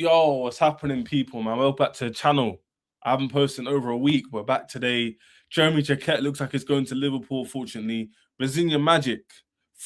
Yo, what's happening, people, man? Welcome back to the channel. I haven't posted in over a week. We're back today. Jeremy Jacquet looks like he's going to Liverpool, fortunately. Rosenior Magic,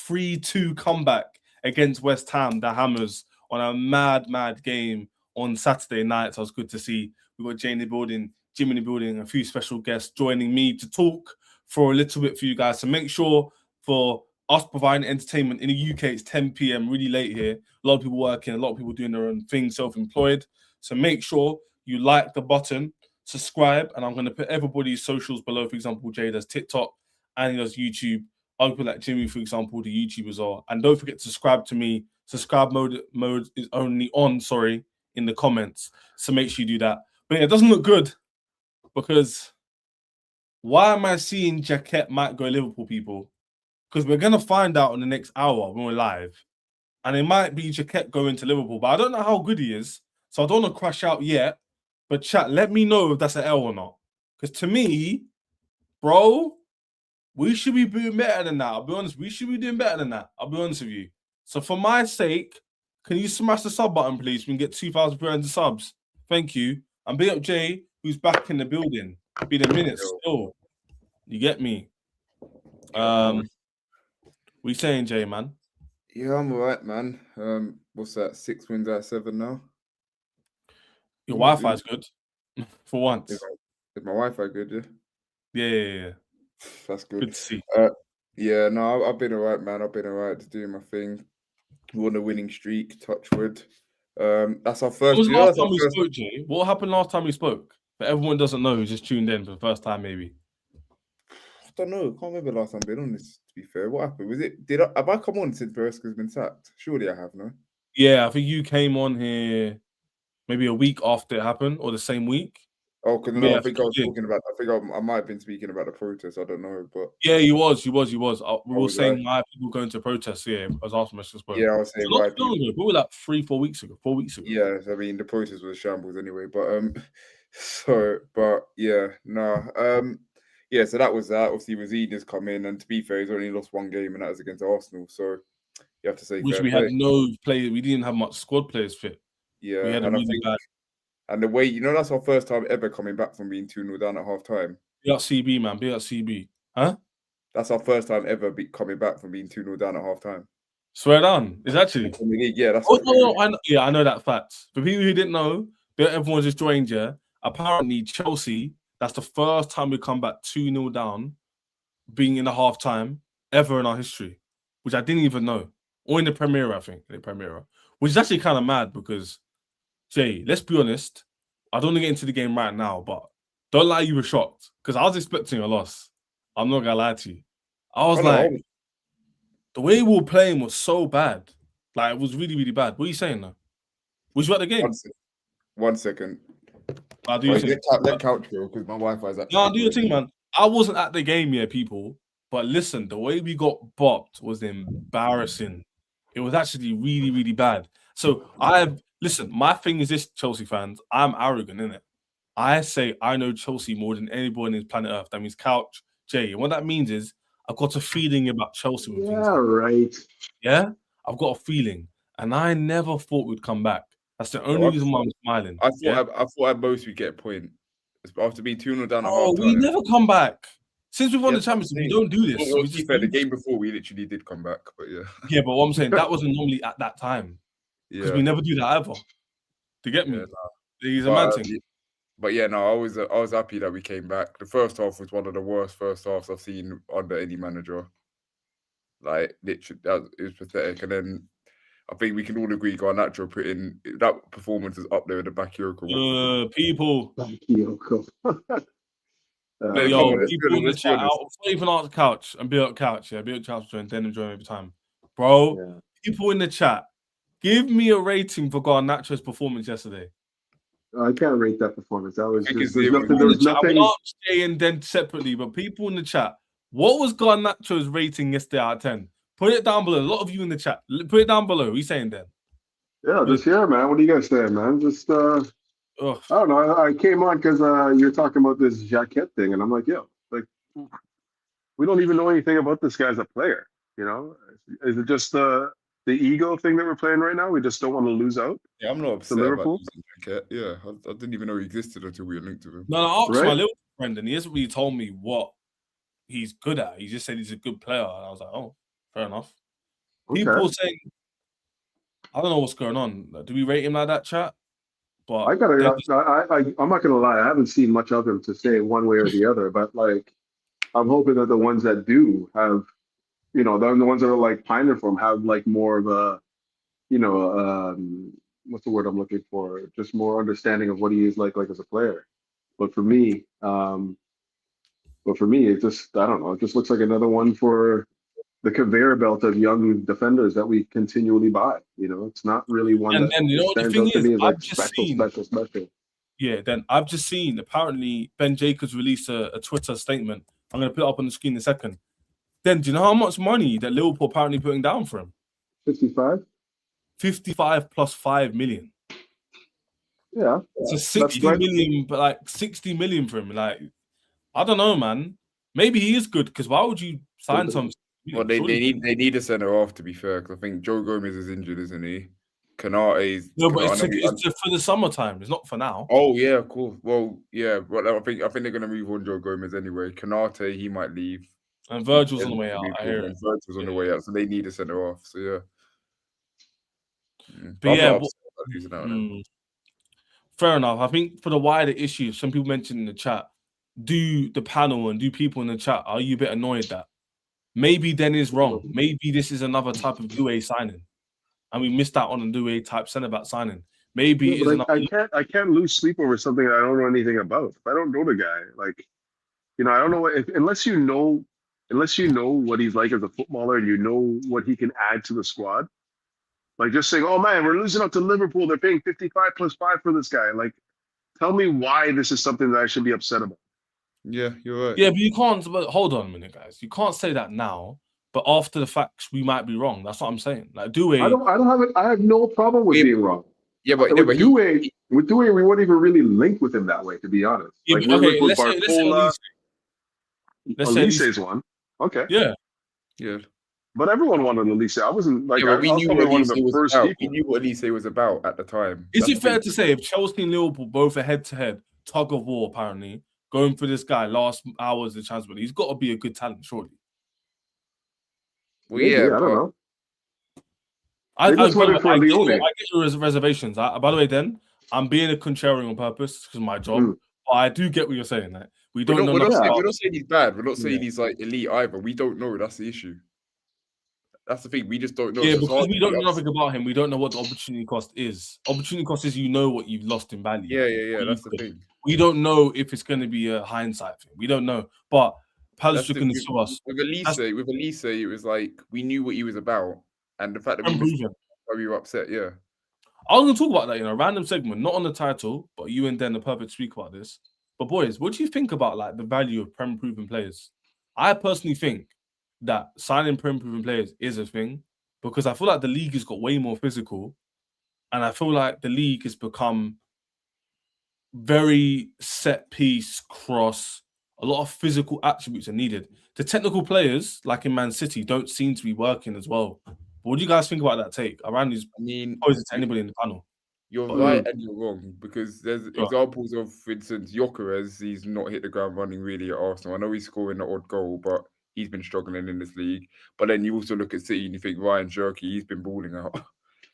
3-2 comeback against West Ham, the Hammers, on a mad game on Saturday night. So it was good to see. We've got Jay in the building, Jim in the building, a few special guests joining me to talk for a little bit for you guys. So make sure for us providing entertainment in the UK, it's 10 p.m, really late here. A lot of people working, a lot of people doing their own thing, self-employed. So make sure you like the button, subscribe, and I'm going to put everybody's socials below. For example, Jay does TikTok and he does YouTube. I'll put like Jimmy, for example, the YouTube as well. And don't forget to subscribe to me. Subscribe mode is only on, in the comments. So make sure you do that. But yeah, it doesn't look good because why am I seeing Jacquet might go Liverpool, people? Because we're going to find out in the next hour when we're live. And it might be Jacquet going to Liverpool. But I don't know how good he is. So I don't want to crash out yet. But chat, let me know if that's an L or not. Because to me, bro, we should be doing better than that. I'll be honest. We should be doing better than that. I'll be honest with you. So for my sake, can you smash the sub button, please? We can get 2,300 subs. Thank you. And big up Jay, who's back in the building. Been a minute still. You get me? What you saying, Jay, man? Yeah, I'm alright, man. What's that? 6 wins out of 7 now. Your Wi-Fi's good. For once. Is my Wi-Fi good, yeah? Yeah. That's good. Good to see. Yeah, no, I've been alright, man. I've been alright to do my thing. We're on a winning streak, touch wood. That's our first. What was the last time we spoke, Jay? What happened last time we spoke? But everyone doesn't know who's just tuned in for the first time, maybe. I don't know. I can't remember last time being on this, to be fair. What happened? Have I come on since Maresca's been sacked? Surely I have, no? Yeah, I think you came on here maybe a week after it happened, or the same week. Oh, because I think I was talking about. I think I might have been speaking about the protest. I don't know, but yeah, you was. We were saying why people going to protest. Yeah, I was asking Mr. Spoke. Yeah, I was saying why people. We were like 4 weeks ago. Yeah, I mean the protest was shambles anyway, but yeah, so that was that. Obviously, Rosenior's come in, and to be fair, he's only lost one game, and that was against Arsenal. So you have to say, which we had no players. We didn't have much squad players fit. Yeah, we had a really bad. And the way, that's our first time ever coming back from being 2-0 down at half time. Be at CB, man. Be at CB. Huh? That's our first time ever coming back from being 2-0 down at half time. Swear down. Is actually? Yeah, that's I know that fact. For people who didn't know, everyone just joined, yeah. Apparently, Chelsea, that's the first time we come back 2-0 down, being in the half time ever in our history, which I didn't even know. Or in the Premier, I think. Which is actually kind of mad because, Jay, let's be honest. I don't want to get into the game right now, but don't lie, you were shocked. Because I was expecting a loss. I'm not going to lie to you. I was the way we were playing was so bad. Like, it was really, really bad. What are you saying now? Was you at the game? 1 second. I'll do your thing. Let couch go, because my Wi-Fi's actually... No, do your thing, man. I wasn't at the game yet, people. But listen, the way we got bopped was embarrassing. It was actually really, really bad. So listen, my thing is this, Chelsea fans, I'm arrogant, innit? I say I know Chelsea more than anybody on this planet Earth. That means Couch, Jay. And what that means is I've got a feeling about Chelsea. Right. Yeah? I've got a feeling. And I never thought we'd come back. That's the only reason why I'm smiling. I thought at most we'd get a point. After being 2-0 down at half time. We never come back. Since we've won the Champions League, we don't do this. Well, the game before, we literally did come back, but yeah. Yeah, but what I'm saying, that wasn't normally at that time. Because we never do that ever. Do you get me? He's a mad thing. But yeah, no, I was happy that we came back. The first half was one of the worst first halves I've seen under any manager. Like, literally, it was pathetic. And then I think we can all agree Garnacho put in that performance is up there in the Bakayoko. People. Bakayoko. People in the chat out. Even out the couch and be up couch. Yeah, be up couch and then enjoy every time. Bro, people in the chat, give me a rating for Garnacho's performance yesterday. I can't rate that performance. That was just there was nothing. I will ask Jay and then separately, but people in the chat, what was Garnacho's rating yesterday out of 10? Put it down below. A lot of you in the chat. Put it down below. What are you saying then? Yeah, just here, man. What are you guys saying, man? Just I don't know. I came on because you're talking about this Jacquet thing, and I'm like, we don't even know anything about this guy as a player. You know, is it just the ego thing that we're playing right now. We just don't want to lose out. Yeah, I'm not to upset about Liverpool. losing Jacquet. Yeah, I didn't even know he existed until we were linked to him. No, I asked Right? my little friend, and he hasn't really told me what he's good at. He just said he's a good player, and I was like, oh, fair enough. Okay. People saying, I don't know what's going on. Do we rate him like that, chat? But I'm not gonna lie. I haven't seen much of him to say one way or the other. But like, I'm hoping that the ones that do have, the ones that are like pining for him have like more of a, what's the word I'm looking for? Just more understanding of what he is like as a player. But for me, it just, I don't know. It just looks like another one for the conveyor belt of young defenders that we continually buy. It's not really one and that then what the stands thing out to is, me as I've like just special. Yeah, then I've just seen apparently Ben Jacobs released a Twitter statement. I'm gonna put it up on the screen in a second. Then do you know how much money that Liverpool apparently putting down for him? 55. 55 plus 5 million. Yeah, So 60 million, but like 60 million for him. Like, I don't know, man. Maybe he is good because why would you sign some? Well, they need a centre off, to be fair, because I think Joe Gomez is injured, isn't he? Canate's no, but it's for the summertime. It's not for now. Oh yeah, of course. Well, yeah, but I think they're gonna move on Joe Gomez anyway. Canate, he might leave, and Virgil's on the way out. I hear it. Virgil's on the way out, so they need a centre off. So yeah. But yeah, fair enough. I think for the wider issue, some people mentioned in the chat, do the panel and do people in the chat, are you a bit annoyed that maybe Denny's wrong? Maybe this is another type of Doué signing, and we missed out on a Doué type centre back signing. Maybe I can't lose sleep over something that I don't know anything about. If I don't know the guy, like, I don't know unless you know what he's like as a footballer and you know what he can add to the squad. Like just saying, oh man, we're losing out to Liverpool. They're paying 55 plus 5 for this guy. Like, tell me why this is something that I should be upset about. Yeah, you're right. Yeah, but you can't. But hold on a minute, guys. You can't say that now. But after the facts, we might be wrong. That's what I'm saying. Like Doué, I have no problem with being wrong. Yeah, but with Doué, we wouldn't even really link with him that way, to be honest. Yeah, like, okay, let's say Elise's one. Okay. Yeah. Yeah. But everyone wanted Elise. I wasn't like, we knew what Elise was about. We knew what Elise was about at the time. Is it fair to say if Chelsea and Liverpool both are head-to-head, tug of war, apparently, going for this guy last hours of the transfer, he's got to be a good talent, surely? Well, yeah, I don't know. I get your reservations. By the way, then, I'm being a contrarian on purpose because of my job. But I do get what you're saying. Like, we're not saying he's bad. We're not saying he's like elite either. We don't know. That's the issue. That's the thing. We just don't know. Yeah, because we don't know nothing about him. We don't know what the opportunity cost is. Opportunity cost is what you've lost in value. Yeah. That's the thing. We don't know if it's going to be a hindsight thing. We don't know. But Palace are going to sue us. With Elise, it was like we knew what he was about, and the fact that we were upset. Yeah. I was going to talk about that in a random segment, not on the title, but you and Dan are perfect to speak about this. But boys, what do you think about like the value of Prem proven players? I personally think that signing Prem proven players is a thing because I feel like the league has got way more physical, and I feel like the league has become very set piece, cross. A lot of physical attributes are needed. The technical players, like in Man City, don't seem to be working as well. But what do you guys think about that take? Around these, pose it to anybody in the panel. You're right and you're wrong because there's examples of, for instance, Jacquet. He's not hit the ground running really at Arsenal. I know he's scoring the odd goal, but he's been struggling in this league. But then you also look at City and you think Ryan Cherki, he's been balling out.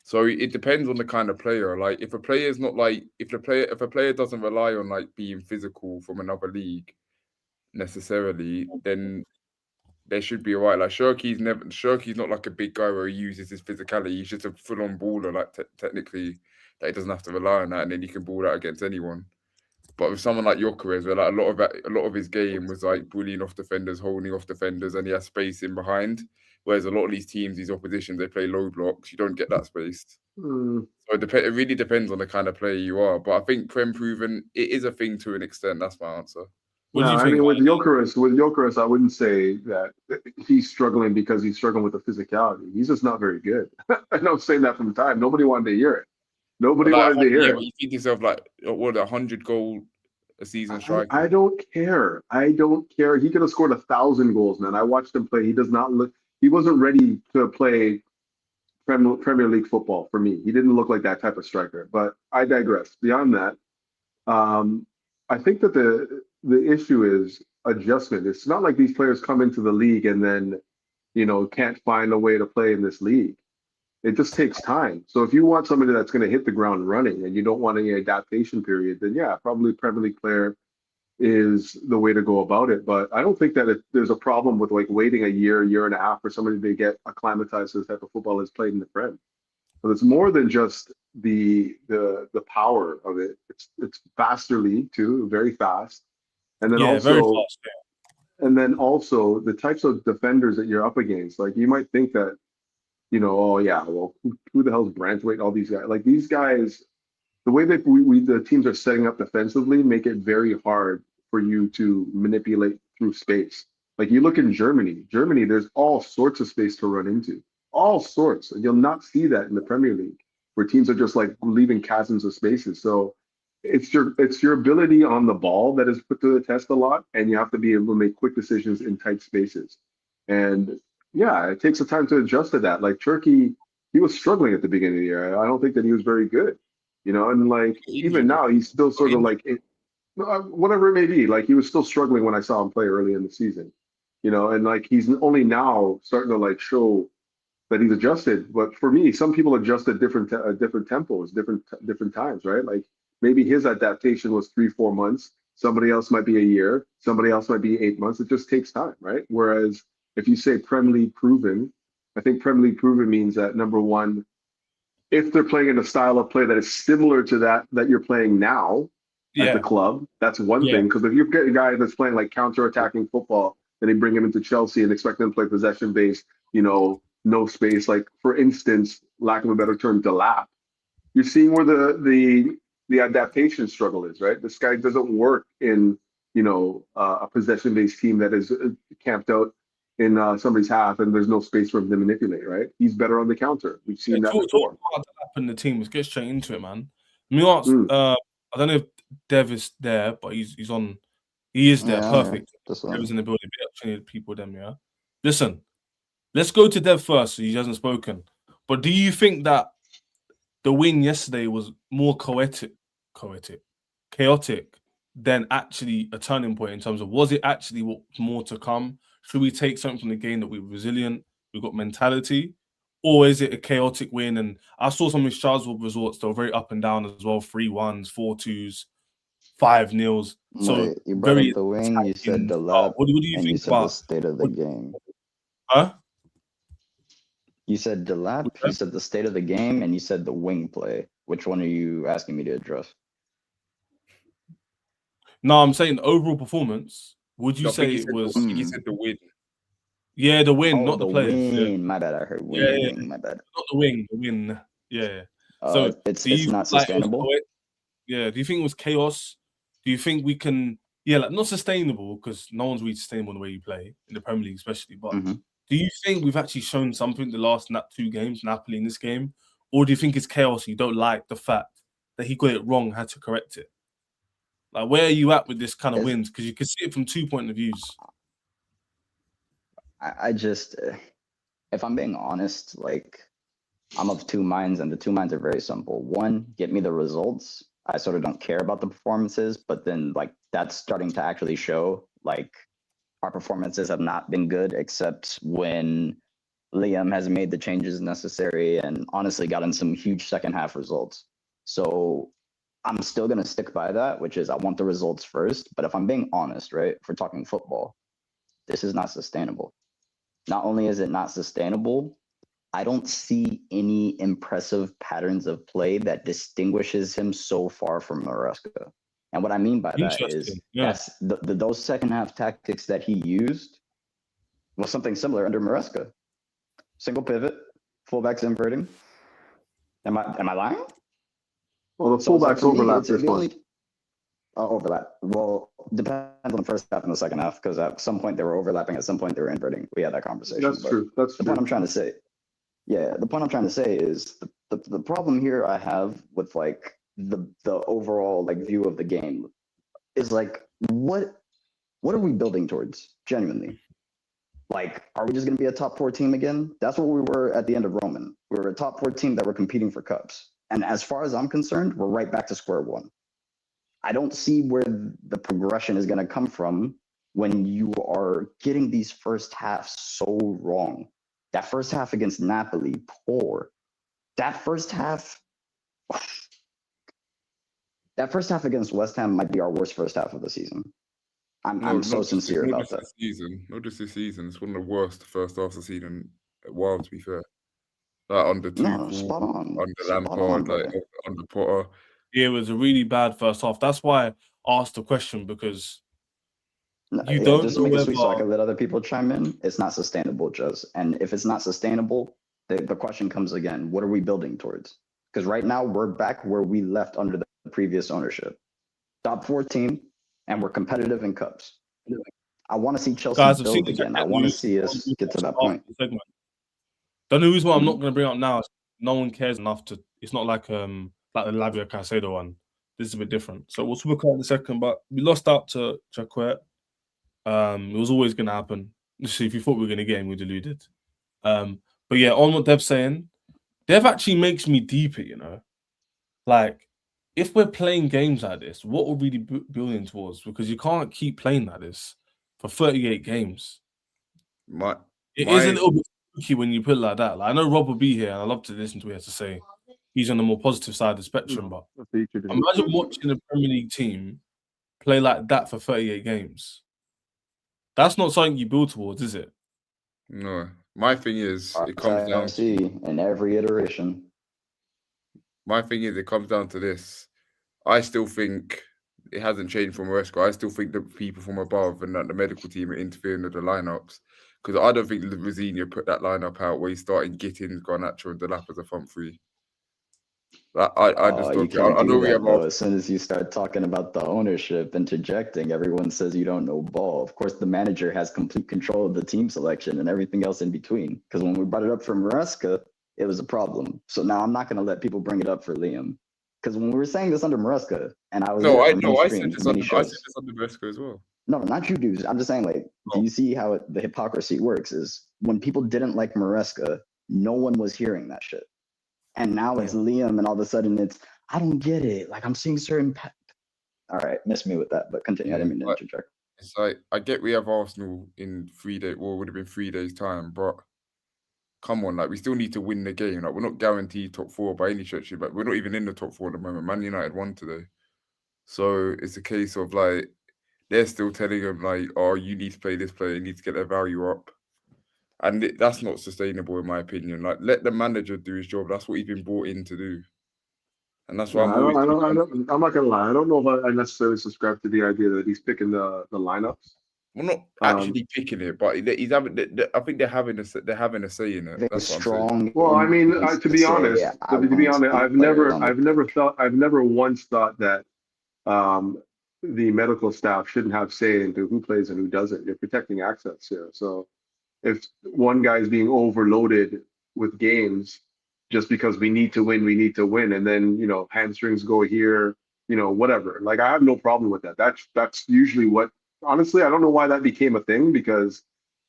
So it depends on the kind of player. Like if a player is not like if a player doesn't rely on like being physical from another league necessarily, then they should be alright. Like Cherki's not like a big guy where he uses his physicality. He's just a full-on baller, like technically, that he doesn't have to rely on that, and then he can ball out against anyone. But with someone like Jacquet, where like a lot of his game was like bullying off defenders, holding off defenders, and he has space in behind. Whereas a lot of these teams, these oppositions, they play low blocks. You don't get that space. So it really depends on the kind of player you are. But I think Prem proven, it is a thing to an extent. That's my answer. No, I mean with Jokers, I wouldn't say that he's struggling because he's struggling with the physicality. He's just not very good. I know I'm saying that from the time. Nobody wanted to hear it. Nobody wanted to hear it. But you think yourself like, what, 100 goal a season striker? I don't care. He could have scored 1,000 goals, man. I watched him play. He does not look. He wasn't ready to play Premier League football for me. He didn't look like that type of striker. But I digress. Beyond that, I think that the issue is adjustment. It's not like these players come into the league and then can't find a way to play in this league. It just takes time. So if you want somebody that's going to hit the ground running and you don't want any adaptation period, then yeah, probably Premier League player is the way to go about it. But I don't think that there's a problem with like waiting a year and a half for somebody to get acclimatized to the type of football that's played in the Prem. But it's more than just the power of it. It's faster league too, very fast. And then Yeah, very also fast. and then also the types of defenders that you're up against. Like you might think that, oh yeah, well, who the hell's Branthwaite? All these guys, like these guys, the way that the teams are setting up defensively make it very hard for you to manipulate through space. Like you look in Germany, there's all sorts of space to run into, all sorts. And you'll not see that in the Premier League, where teams are just like leaving chasms of spaces. So it's your ability on the ball that is put to the test a lot, and you have to be able to make quick decisions in tight spaces. And yeah, it takes some time to adjust to that. Like Turkey, he was struggling at the beginning of the year. I don't think that he was very good, and like even Injured. now he's still sort of Injured. like whatever it may be. Like he was still struggling when I saw him play early in the season, and like he's only now starting to like show that he's adjusted. But for me, some people adjust at different tempos, different times, right? Like maybe his adaptation was 3-4 months. Somebody else might be a year. Somebody else might be 8 months. It just takes time, right? Whereas if you say Prem League proven, I think Prem League proven means that number one, if they're playing in a style of play that is similar to that you're playing now at the Yeah, club, that's one yeah. thing. Because if you get a guy that's playing like counter-attacking football, then they bring him into Chelsea and expect them to play possession-based, no space. Like for instance, lack of a better term, Delap. You're seeing where the adaptation struggle is, right? This guy doesn't work in a possession-based team that is camped out in somebody's half and there's no space for him to manipulate, right? He's better on the counter. We've Yeah, seen that talk before. about that happened in the team. Let's get straight into it, man. Let me ask. Mm. I don't know if Dev is there, but he's on. He is there. Yeah, I'm here. Perfect. Just Dev is in the building. Big up to the people, them. Yeah. Listen, let's go to Dev first. So he hasn't spoken. But do you think that the win yesterday was more chaotic than actually a turning point in terms of was it actually what more to come? Should we take something from the game that we were resilient, we got mentality, or is it a chaotic win? And I saw some of Strasbourg results; they were very up and down as well. 3-1s, 4-2s, 5-0s. So Wait, you brought very up the wing, you said attacking the style. lab, What do you and you think said the about? state of the game. Huh? You said the lab, you said the state of the game, and you said the wing play. Which one are you asking me to address? No, I'm saying overall performance. Would you I think say he it said was? I think he said the win. Yeah, the win, Oh, not the the players. Yeah. wing. My bad. I heard wing, Yeah, wing. My bad. not the wing. The win. Yeah. So It's do you not feel like it was sustainable. yeah. Do you think it was chaos? Do you think we can? Yeah, like not sustainable because no one's really sustainable in the way you play in the Premier League, especially. But Mhm. do you think we've actually shown something the last 2 games, Napoli in this game, or do you think it's chaos? You don't like the fact that he got it wrong, had to correct it. Like, where are you at with this kind of It's- wins? Because you can see it from 2 point of views. I just, if I'm being honest, like I'm of two minds, and the two minds are very simple. One, get me the results. I sort of don't care about the performances, but then like that's starting to actually show. Like our performances have not been good, except when Liam has made the changes necessary and honestly gotten some huge second half results. So I'm still going to stick by that, which is I want the results first. But if I'm being honest, right, if we're talking football, this is not sustainable. Not only is it not sustainable, I don't see any impressive patterns of play that distinguishes him so far from Maresca. And what I mean by that is that's those second half tactics that he used was something similar under Maresca. Single pivot, fullbacks inverting. Am I lying? Well, the fullbacks overlap this one. Overlap. Well, depends on the first half and the second half, because at some point they were overlapping, at some point they were inverting. We had that conversation. That's true. That's the true. point I'm trying to say. Yeah, the point I'm trying to say is the problem here I have with like the overall like view of the game is like what are we building towards genuinely? Like, are we just going to be a top 4 team again? That's what we were at the end of Roman. We were a top 4 team that were competing for cups. And as far as I'm concerned, we're right back to square one. I don't see where the progression is going to come from when you are getting these first halves so wrong. That first half against Napoli, poor. That first half against West Ham might be our worst first half of the season. I'm so sincere about that. Not just this season. It's one of the worst first halves of the season. Well, to be fair, like under Tuchel, Spot on. under Spot Lampard, on, like brother. under Potter. Yeah, it was a really bad first half. That's why I asked the question, because you Yeah, don't just to know make it sweet so I whether can let other people chime in. It's not sustainable, Juz. And if it's not sustainable, the question comes again, what are we building towards? Because right now we're back where we left under the previous ownership. Top 4 team, and we're competitive in cups. I want to see Chelsea guys have seen build again. I want to see us get to that point. The only reason why I'm not going to bring up now is no one cares enough to. It's not like the Lavia Caicedo one. This is a bit different. So we'll talk about it in a second. But we lost out to Jacquet. It was always going to happen. See, if you thought we were going to get him, we deluded. But yeah, on what Dev's saying, Dev actually makes me deeper. You know, like if we're playing games like this, what we're really building towards, because you can't keep playing like this for 38 games. It is a little bit spooky when you put it like that. Like, I know Rob will be here, and I love to listen to what he has to say. He's on the more positive side of the spectrum, but imagine watching a Premier League team play like that for 38 games. That's not something you build towards, is it? No. My thing is, it comes down to in every iteration. My thing is, it comes down to this. I still think it hasn't changed from Maresca. I still think the people from above and that the medical team are interfering with the lineups, because I don't think Rosenior put that lineup out where he's starting Gittins, Garnacho, and Delap as a front three. I just don't. I know we have. As soon as you start talking about the ownership interjecting, everyone says you don't know ball. Of course, the manager has complete control of the team selection and everything else in between. Because when we brought it up for Maresca, it was a problem. So now I'm not going to let people bring it up for Liam. Because when we were saying this under Maresca, and I was I said this under Maresca as well. No, not you dudes. I'm just saying, like, do you see how the hypocrisy works? Is when people didn't like Maresca, no one was hearing that shit. And now it's Liam, and all of a sudden it's, I don't get it. Like, I'm seeing certain. All right, miss me with that, but continue. I didn't mean to interject. It's like, I get we have Arsenal in 3 days, well, it would have been 3 days' time, but come on, like, we still need to win the game. Like, we're not guaranteed top 4 by any stretch, but we're not even in the top 4 at the moment. Man United won today. So it's a case of, like, they're still telling them, like, oh, you need to play this player, you need to get their value up. And that's not sustainable, in my opinion. Like, let the manager do his job. That's what he's been brought in to do. And that's why I'm not gonna lie. I don't know if I necessarily subscribe to the idea that he's picking the lineups. Well, not actually picking it, but he's having. I think they're having a say in it. That's strong. Well, I mean, to be honest, I've never once thought that the medical staff shouldn't have say into who plays and who doesn't. You're protecting access here, so if one guy is being overloaded with games just because we need to win, and then, you know, hamstrings go here, you know, whatever. Like, I have no problem with that. That's usually what, honestly, I don't know why that became a thing, because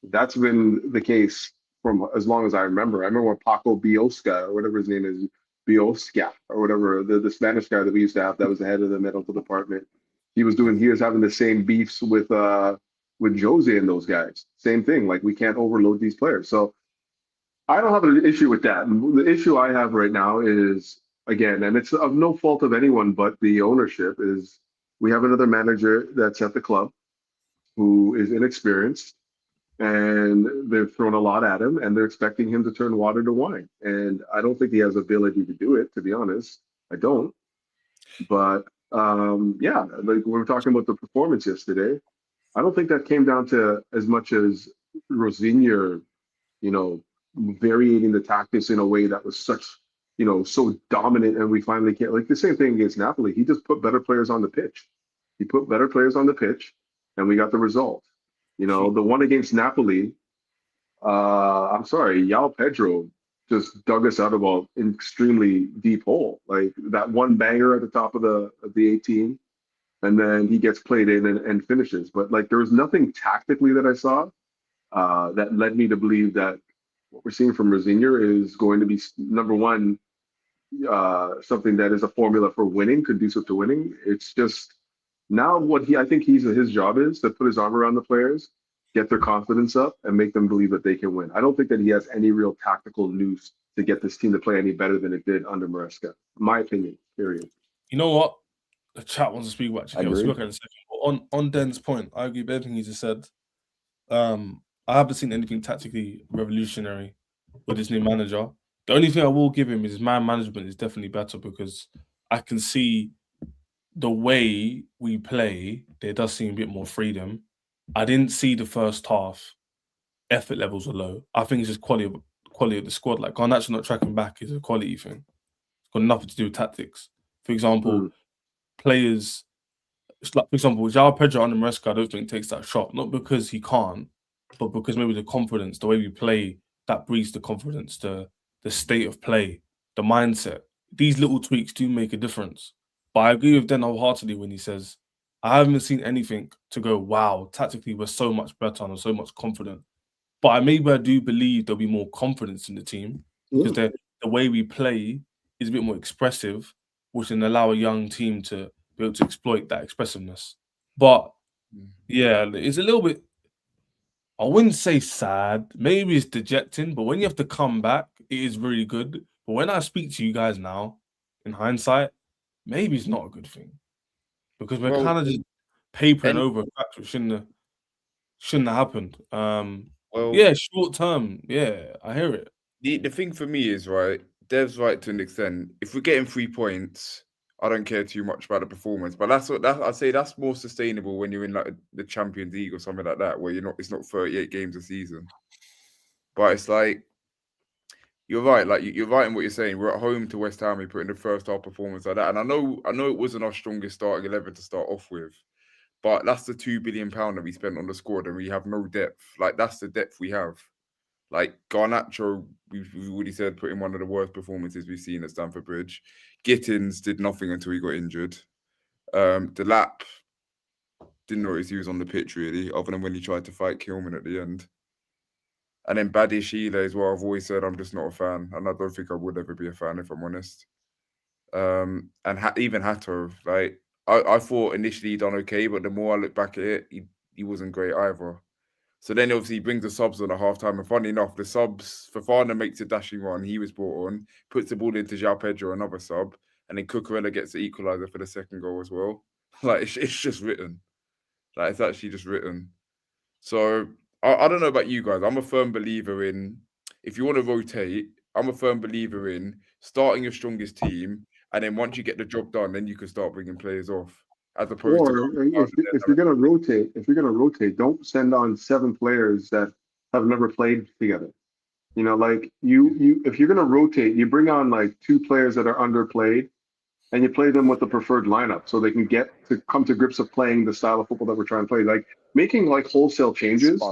that's been the case from as long as I remember. I remember when Paco Biosca, or whatever his name is, Biosca, or whatever, the Spanish guy that we used to have that was the head of the medical department. He was having the same beefs with Jose and those guys. Same thing. Like, we can't overload these players. So I don't have an issue with that. The issue I have right now is, again, and it's of no fault of anyone but the ownership, is we have another manager that's at the club who is inexperienced, and they've thrown a lot at him, and they're expecting him to turn water to wine. And I don't think he has the ability to do it, to be honest. I don't. But yeah, like we were talking about the performance yesterday, I don't think that came down to as much as Rosenior, you know, varying the tactics in a way that was such, you know, so dominant, and we finally can't, like the same thing against Napoli. He just put better players on the pitch. He put better players on the pitch, and we got the result. You know, the one against Napoli, I'm sorry, Yao Pedro just dug us out of an extremely deep hole. Like that one banger at the top of the 18, and then he gets played in and finishes. But like, there was nothing tactically that I saw that led me to believe that what we're seeing from Rosenior is going to be number one, something that is a formula for winning, conducive to winning. It's just now I think his job is to put his arm around the players, get their confidence up, and make them believe that they can win. I don't think that he has any real tactical nous to get this team to play any better than it did under Maresca. My opinion, period. You know what? The chat wants to speak about Jacquet. We'll speak Agreed. in a second. But on Den's point, I agree with everything he just said. I haven't seen anything tactically revolutionary with his new manager. The only thing I will give him is his man management is definitely better because I can see the way we play, there does seem a bit more freedom. I didn't see the first half effort levels were low. I think it's just quality of the squad. Like Garnacho not tracking back is a quality thing. It's got nothing to do with tactics. For example, players, it's like, for example, João Pedro under Maresca, I don't think takes that shot. Not because he can't, but because maybe the confidence, the way we play, that breeds the confidence, the state of play, the mindset. These little tweaks do make a difference. But I agree with Den wholeheartedly when he says, I haven't seen anything to go, wow, tactically we're so much better and so much confident. But I do believe there'll be more confidence in the team because the way we play is a bit more expressive, which can allow a young team to be able to exploit that expressiveness. But yeah, it's a little bit, I wouldn't say sad, maybe it's dejecting, but when you have to come back, it is really good. But when I speak to you guys now, in hindsight, maybe it's not a good thing. Because we're kind of just papering over a fact which shouldn't have happened. Yeah, short term, yeah, I hear it. The thing for me is, right, Dev's right to an extent. If we're getting 3 points, I don't care too much about the performance. But I'd say that's more sustainable when you're in like the Champions League or something like that, where it's not 38 games a season. But it's like, you're right. Like you're right in what you're saying. We're at home to West Ham. We put in the first half performance like that, and I know it wasn't our strongest starting 11 to start off with, but that's the £2 billion that we spent on the squad, and we have no depth. Like that's the depth we have. Like Garnacho, we've already said, put in one of the worst performances we've seen at Stamford Bridge. Gittins did nothing until he got injured. Delap didn't notice he was on the pitch really, other than when he tried to fight Kilman at the end. And then Badi Sheila as well. I've always said I'm just not a fan, and I don't think I would ever be a fan if I'm honest. And even Hato, like I thought initially he done okay, but the more I look back at it, he wasn't great either. So then obviously he brings the subs on at halftime, and funny enough, the subs, Fofana makes a dashing run. He was brought on, puts the ball into João Pedro, another sub, and then Cucurella gets the equaliser for the second goal as well. Like it's just written, like it's actually just written. So I don't know about you guys. I'm a firm believer in, if you want to rotate, I'm a firm believer in starting your strongest team, and then once you get the job done, then you can start bringing players off. As opposed to if you're gonna rotate, don't send on 7 players that have never played together. You know, like you if you're gonna rotate, you bring on like 2 players that are underplayed, and you play them with the preferred lineup so they can come to grips of playing the style of football that we're trying to play. Like making like wholesale changes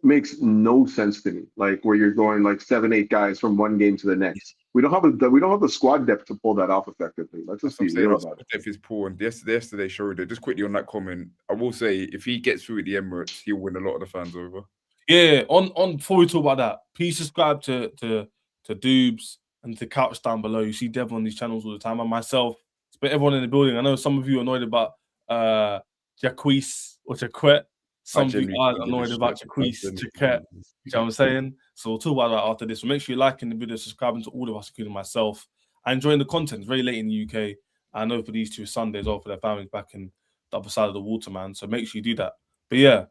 makes no sense to me. Like where you're going like 7, 8 guys from one game to the next. We don't have the squad depth to pull that off effectively. Let's just be real about it. Depth is poor, and yesterday showed it. Just quickly on that comment, I will say if he gets through at the Emirates, he'll win a lot of the fans over. Yeah, on before we talk about that, please subscribe to Doobs and to Couch down below. You see Dev on these channels all the time, and myself. But everyone in the building. I know some of you are annoyed about Jacquet or Jacquet. Some of you are annoyed about Jacquet. You know what I'm saying? So we'll talk about that after this. So make sure you're liking the video, subscribing to all of us, including myself, and enjoying the content. It's very late in the UK. I know for these 2 Sundays off for their families back in the other side of the water, man. So make sure you do that. But yeah.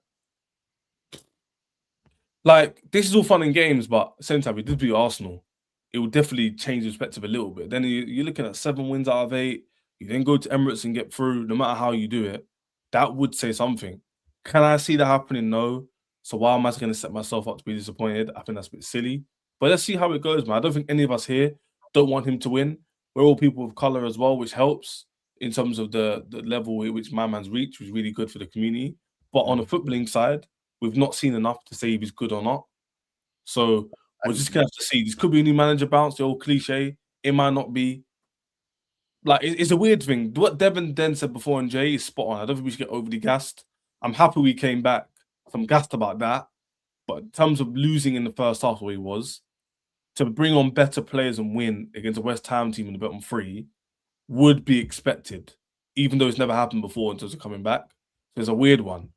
Like, this is all fun and games, but at the same time, we did beat Arsenal. It will definitely change the perspective a little bit. Then you're looking at 7 wins out of 8. You then go to Emirates and get through, no matter how you do it. That would say something. Can I see that happening? No. So why am I going to set myself up to be disappointed? I think that's a bit silly. But let's see how it goes, man. I don't think any of us here don't want him to win. We're all people of colour as well, which helps in terms of the level at which my man's reached, which is really good for the community. But on the footballing side, we've not seen enough to say if he's good or not. So we're just going to have to see. This could be a new manager bounce, the old cliche. It might not be. Like, it's a weird thing. What Devin then said before and Jay is spot on. I don't think we should get overly gassed. I'm happy we came back. So I'm gassed about that. But in terms of losing in the first half, where he was, to bring on better players and win against a West Ham team in the bottom three would be expected, even though it's never happened before in terms of coming back. So it's a weird one. Do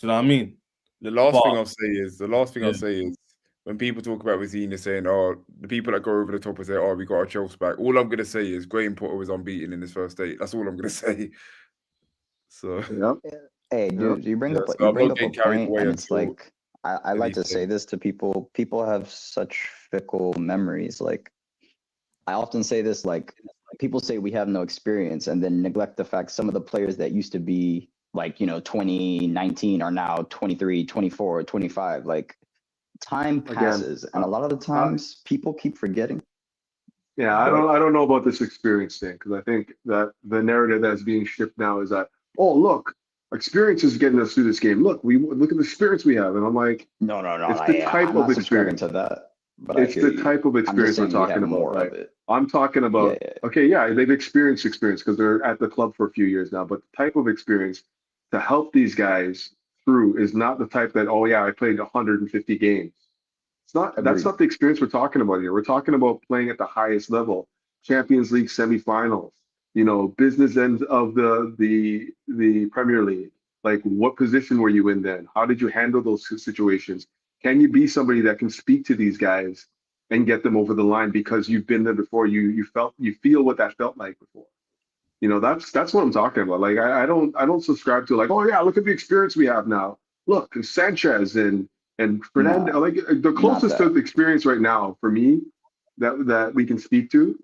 you know what I mean? The last But- thing I'll say Yeah. is when people talk about Rosenior saying, "Oh, the people that go over the top and say, oh, we got our Chelsea back." All I'm gonna say is Graham Potter was unbeaten in his first 8. That's all I'm gonna say. So Yeah. Hey, Yeah. dude, you bring Yeah, up so you I'm bring not up a getting carried point, away and it's until like I like to say anything. this to people. People have such fickle memories. Like I often say this, like people say we have no experience, and then neglect the fact some of the players that used to be like 2019 are now 23, 24, 25. Like time Again, passes, and a lot of the times people keep forgetting. Yeah, I don't know about this experience thing, because I think that the narrative that's being shipped now is that, oh, look, experience is getting us through this game. Look at the experience we have. And I'm like, No, it's the type I'm of not subscribing experience. to that. But It's I hear the you. type of I'm just experience we're saying we have talking about, more right? of it. I'm talking about, Yeah. okay, yeah, they've experienced experience because they're at the club for a few years now, but the type of experience to help these guys through is not the type that, oh yeah, I played 150 games. It's not, that's Agreed. not the experience we're talking about here. We're talking about playing at the highest level, Champions League semifinals, business end of the Premier League. Like, what position were you in then? How did you handle those situations? Can you be somebody that can speak to these guys and get them over the line because you've been there before? You feel what that felt like before. That's what I'm talking about. Like, I don't subscribe to, like, oh yeah, look at the experience we have now. Look, Sanchez and Fernandez. Nah, Like, the closest to that. the experience right now for me that we can speak to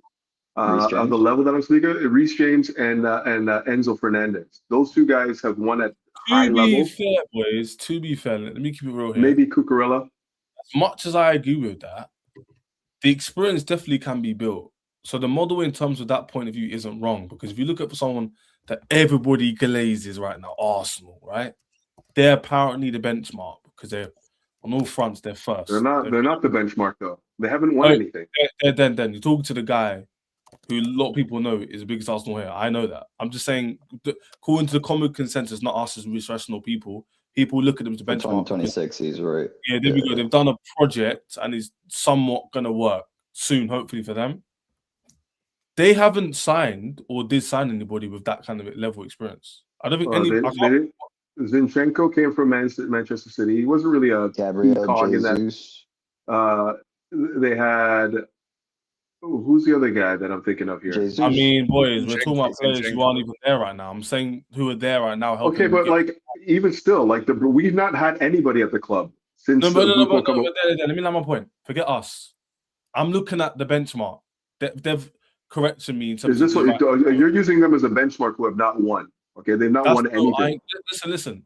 Reece of James? the level that I'm speaking of, Reece James and Enzo Fernandez. Those two guys have won at high To be level. fair, boys, to be fair, let me keep it real here. Maybe Cucurella. As much as I agree with that, the experience definitely can be built. So the model in terms of that point of view isn't wrong, because if you look at someone that everybody glazes right now, Arsenal, right? They're apparently the benchmark because they're on all fronts, they're first. They're not the benchmark though. They haven't won anything. Then you talk to the guy who a lot of people know is the biggest Arsenal here. I know that. I'm just saying, according to the common consensus, not us as rational people look at them as the For benchmark. 2026, he's right. Yeah, there we go. They've done a project and it's somewhat going to work soon, hopefully for them. They haven't signed or did sign anybody with that kind of level of experience. I don't think Zinchenko came from Manchester City. He wasn't really a Gabriel cog in that. Jesus. They had, who's the other guy that I'm thinking of here? Jesus. I mean, boys, we're talking about Zinchenko. players who aren't even there right now. I'm saying who are there right now. Helping Okay, but like, even still, like, we've not had anybody at the club since. Let me land my point. Forget us. I'm looking at the benchmark. They've corrected me in terms Is this of what you're using them as a benchmark who have not won? Okay, they've not won anything. Listen.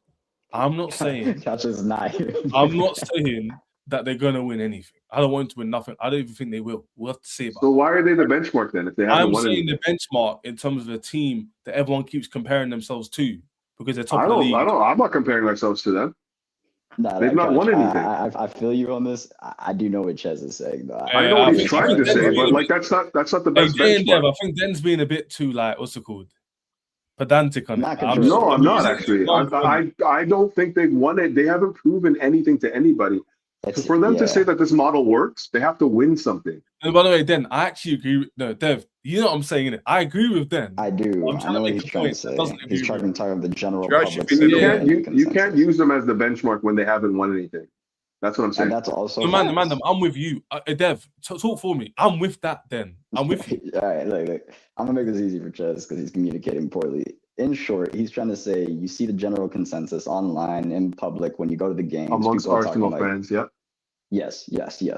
I'm not saying. That's just not. I'm not saying that they're gonna win anything. I don't want them to win nothing. I don't even think they will. We'll have to see about. So why are they the benchmark then if they haven't won anything? I'm saying the benchmark in terms of the team that everyone keeps comparing themselves to because they're top of the league. I'm not comparing myself to them. They've not Coach, won anything. I feel you on this. I do know what Chez is saying, though. I know what he's trying to say, but like that's not the best benchmark. I think Den's being a bit too what's it called? Pedantic on it. No, I'm not actually. I don't think they've won it. They haven't proven anything to anybody. For them to say that this model works, they have to win something. And by the way, Den, I actually agree. No, Dev, you know what I'm saying, innit? I agree with Den. I do. I know what he's trying to say. He's trying to talk about the general public. You can't use them as the benchmark when they haven't won anything. That's what I'm saying. And that's also. No, man, I'm with you. Dev, talk for me. I'm with that, Den. I'm with you. All right, look. I'm gonna make this easy for Chez because he's communicating poorly. In short, he's trying to say you see the general consensus online in public when you go to the games. Amongst Arsenal fans, yeah. Yes.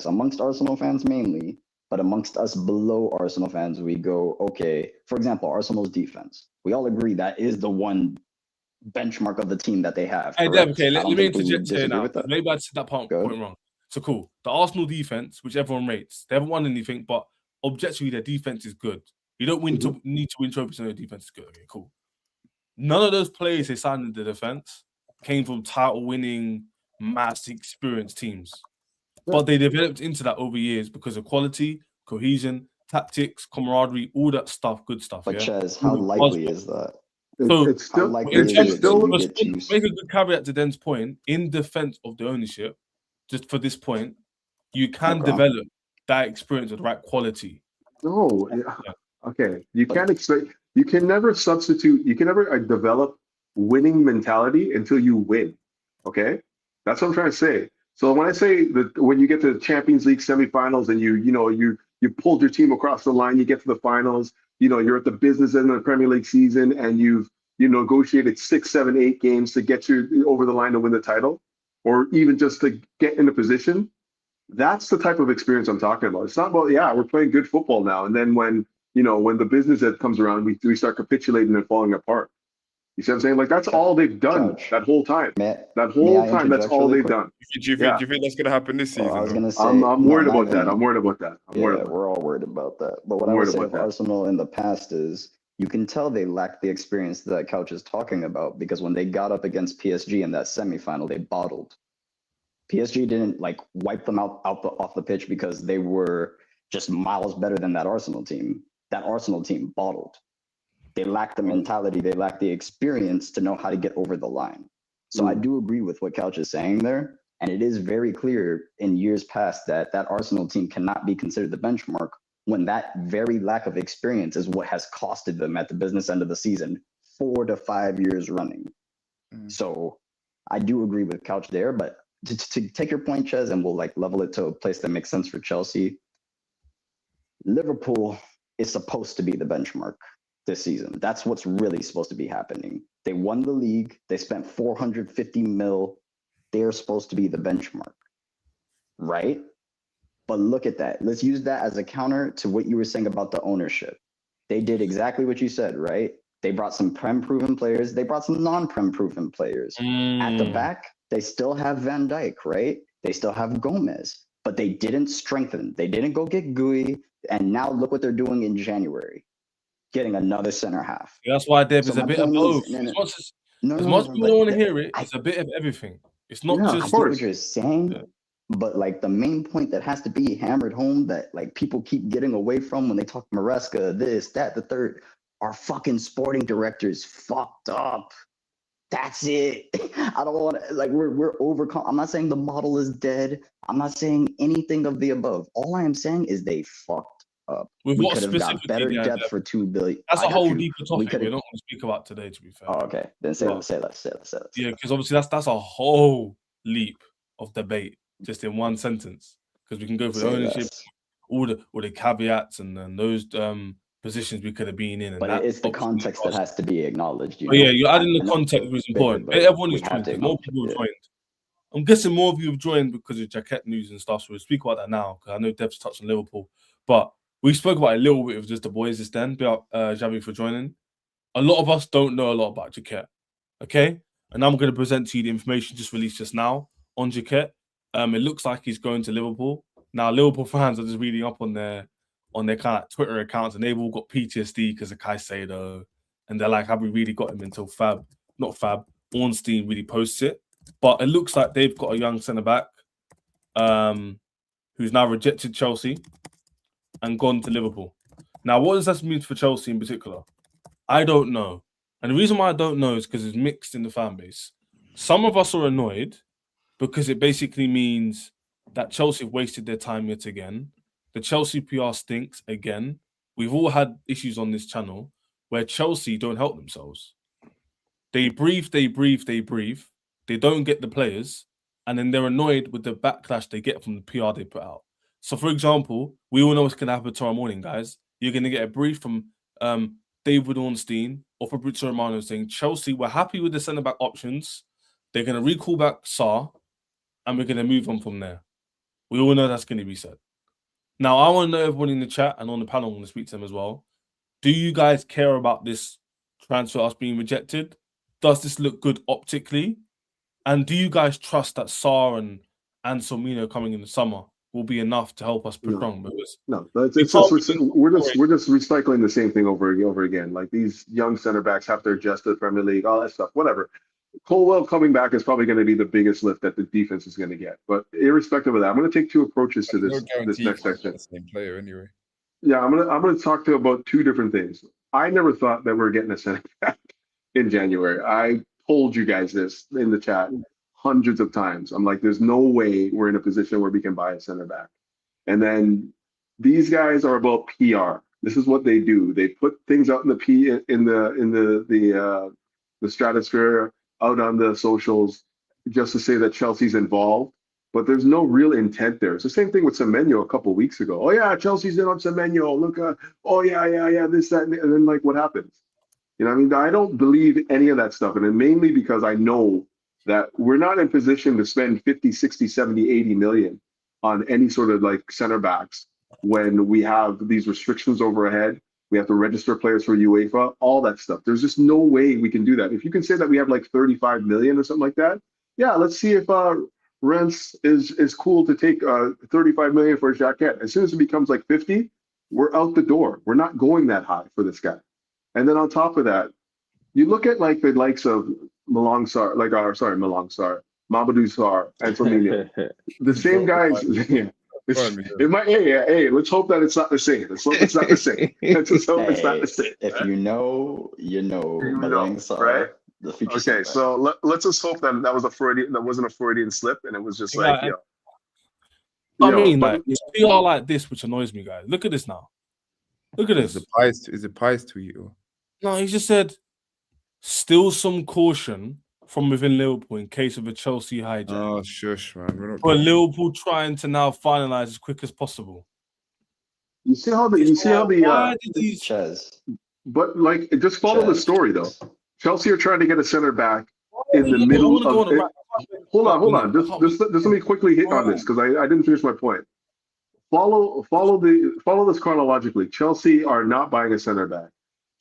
Amongst Arsenal fans mainly, but amongst us below Arsenal fans, we go, okay, for example, Arsenal's defense. We all agree that is the one benchmark of the team that they have. Hey, Dev, okay, let me interject here now. Maybe I said that point wrong. So cool. The Arsenal defense, which everyone rates, they haven't won anything, but objectively, their defense is good. You don't need to win trophies and their defense is good. Okay, cool. None of those players they signed in the defense came from title-winning, mass experienced teams. But they developed into that over years because of quality, cohesion, tactics, camaraderie, all that stuff, good stuff. But Chez, how likely is that? So it's still make a good caveat to Den's point. In defense of the ownership, just for this point, you can Okay. develop that experience with the right quality. No, okay. You can't expect. You can never substitute. You can never develop winning mentality until you win. Okay, that's what I'm trying to say. So when I say that when you get to the Champions League semifinals and you pulled your team across the line, you get to the finals. You're at the business end of the Premier League season, and you negotiated 6, 7, 8 games to get you over the line to win the title, or even just to get in a position. That's the type of experience I'm talking about. It's not about, we're playing good football now. And then when the business that comes around, we start capitulating and falling apart. You see what I'm saying? Like, that's all they've done Coach, that whole time. may That I whole time, that's interject all really they've quick? done. Do you think that's going to happen this season? I was though? gonna say, I'm worried no, about that. I'm worried about that. I'm worried yeah, about we're all worried about that. But what I'm I would worried say about of that. Arsenal in the past is you can tell they lacked the experience that Couch is talking about, because when they got up against PSG in that semifinal, they bottled. PSG didn't like wipe them off the pitch because they were just miles better than that Arsenal team. That Arsenal team bottled. They lacked the mentality, they lacked the experience to know how to get over the line. So I do agree with what Couch is saying there. And it is very clear in years past that that Arsenal team cannot be considered the benchmark when that very lack of experience is what has costed them at the business end of the season 4 to 5 years running. So I do agree with Couch there, but to take your point, Ches, and we'll like level it to a place that makes sense for Chelsea. Liverpool is supposed to be the benchmark this season. That's what's really supposed to be happening. They won the league. They spent 450 mil. They're supposed to be the benchmark, right? But look at that. Let's use that as a counter to what you were saying about the ownership. They did exactly what you said, right? They brought some Prem-proven players. They brought some non-Prem-proven players. At the back, they still have Van Dijk, right? They still have Gomez, but they didn't strengthen. They didn't go get Gui. And now look what they're doing in January. Getting another center half. That's why Deb is So a my bit of point both. is, As much people don't want to hear it, I it's a bit of everything. It's not Yeah, of just I get what course. you're saying, but like the main point that has to be hammered home that like people keep getting away from when they talk Maresca, this, that, the third, our fucking sporting directors fucked up. That's it. I don't want to, like, we're overcome. I'm not saying the model is dead. I'm not saying anything of the above. All I am saying is they fucked up. with We what could have got specifically. better Yeah, depth for 2 billion. that's I a got whole you. deeper We topic could we're have. not going to speak about today, to be fair. Oh, okay. Then say But- let's. Yeah, because obviously that's a whole leap of debate just in one sentence. Because we can go through the Say ownership, less. all the caveats, and then those positions we could have been in. And But that it's the obviously context that lost. has to be acknowledged. You But know? yeah, you're adding I the know context, which is it's bigger, important. but Everyone we who's have joined, to because more acknowledge people have it. joined. I'm guessing more of you have joined because of Jacquet news and stuff. So we'll speak about that now because I know Deb's touched on Liverpool. But we spoke about it a little bit with just the boys just then. Big up Javi for joining. A lot of us don't know a lot about Jacquet. Okay? And I'm going to present to you the information just released just now on Jacquet. It looks like he's going to Liverpool. Now, Liverpool fans are just reading up on their kind of Twitter accounts, and they've all got PTSD because of Caicedo. And they're like, have we really got him until Ornstein really posts it? But it looks like they've got a young centre-back who's now rejected Chelsea and gone to Liverpool. Now, what does that mean for Chelsea in particular? I don't know. And the reason why I don't know is because it's mixed in the fan base. Some of us are annoyed because it basically means that Chelsea have wasted their time yet again. The Chelsea PR stinks again. We've all had issues on this channel where Chelsea don't help themselves. They brief. They don't get the players, and then they're annoyed with the backlash they get from the PR they put out. So, for example, we all know what's going to happen tomorrow morning, guys. You're going to get a brief from David Ornstein or Fabrizio Romano saying Chelsea were happy with the centre-back options. They're going to recall back Sarr, and we're going to move on from there. We all know that's going to be said. Now, I want to know everyone in the chat and on the panel, I'm going to speak to them as well. Do you guys care about this transfer us being rejected? Does this look good optically? And do you guys trust that Sarr and Anselmino coming in the summer will be enough to help us push on? Because No, it's just we're just recycling the same thing over again. Like these young center backs have to adjust to the Premier League, all that stuff, whatever. Colwell coming back is probably going to be the biggest lift that the defense is going to get. But irrespective of that, I'm going to take two approaches to this next section. The same player anyway. Yeah, I'm gonna talk to about two different things. I never thought that we were getting a center back in January. I told you guys this in the chat hundreds of times. I'm like, there's no way we're in a position where we can buy a center back. And then these guys are about PR. This is what they do. They put things out in the stratosphere, out on the socials, just to say that Chelsea's involved. But there's no real intent there. It's the same thing with Semenyo a couple of weeks ago. Oh yeah, Chelsea's in on Semenyo. Look, oh yeah, this, that, and then like what happens? You know what I mean? I don't believe any of that stuff. And then mainly because I know that we're not in position to spend 50, 60, 70, 80 million on any sort of like center backs when we have these restrictions overhead. We have to register players for UEFA, all that stuff. There's just no way we can do that. If you can say that we have like 35 million or something like that, yeah, let's see if Rents is cool to take 35 million for Jacquet. As soon as it becomes like 50, we're out the door. We're not going that high for this guy. And then on top of that, you look at like the likes of Mamadou Sarr, and Firmino. The same guys. Yeah. It might. Hey, let's hope that it's not the same. Let's hope it's not the same. Let's just hope it's not the same. If you know, Malang Sarr, right? The future. Okay, so let's just hope that that wasn't a Freudian slip, and it was just like, I mean, like it's PR like this, which annoys me, guys. Look at this now. Look at this. Is it Pies tweet? Or? No, he just said, still some caution from within Liverpool in case of a Chelsea hijack. Oh, shush, man. We're not For Liverpool trying to now finalize as quick as possible. You see how why did he? But like, just follow the story though. Chelsea are trying to get a center back in the middle of it. Hold on. Just let me quickly hit on this because I didn't finish my point. Follow this chronologically. Chelsea are not buying a center back.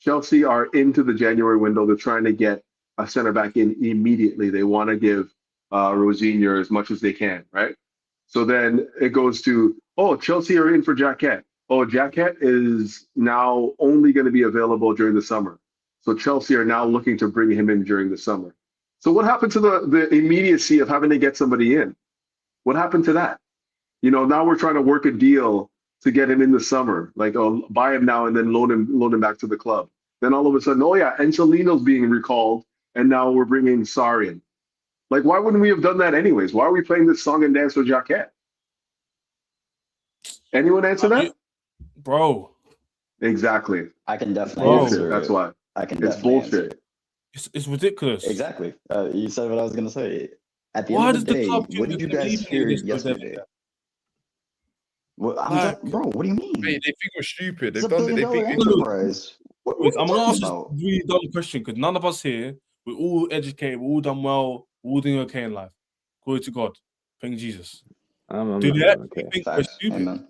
Chelsea are into the January window. They're trying to get a center back in immediately. They want to give Rosenior as much as they can, right? So then it goes to, oh, Chelsea are in for Jacquet. Oh, Jacquet is now only going to be available during the summer. So Chelsea are now looking to bring him in during the summer. So what happened to the immediacy of having to get somebody in? What happened to that? You know, now we're trying to work a deal to get him in the summer, like, oh, buy him now and then loan him back to the club. Then all of a sudden, oh yeah, Angelino's being recalled, and now we're bringing Sarr in. Like, why wouldn't we have done that anyways? Why are we playing this song and dance with Jacquet? Anyone answer that? Bro. Exactly. I can definitely answer. That's why. It's bullshit. It's ridiculous. Exactly. You said what I was gonna say. At the end of the day, what did you guys hear yesterday? Well, bro, what do you mean? Hey, they think we're stupid. It's They've done it. They think enterprise. I'm gonna ask a really dumb question because none of us here, we're all educated, we're all done well, we're all doing okay in life. Glory to God. Thank Jesus. Do they actually think we're stupid? Amen.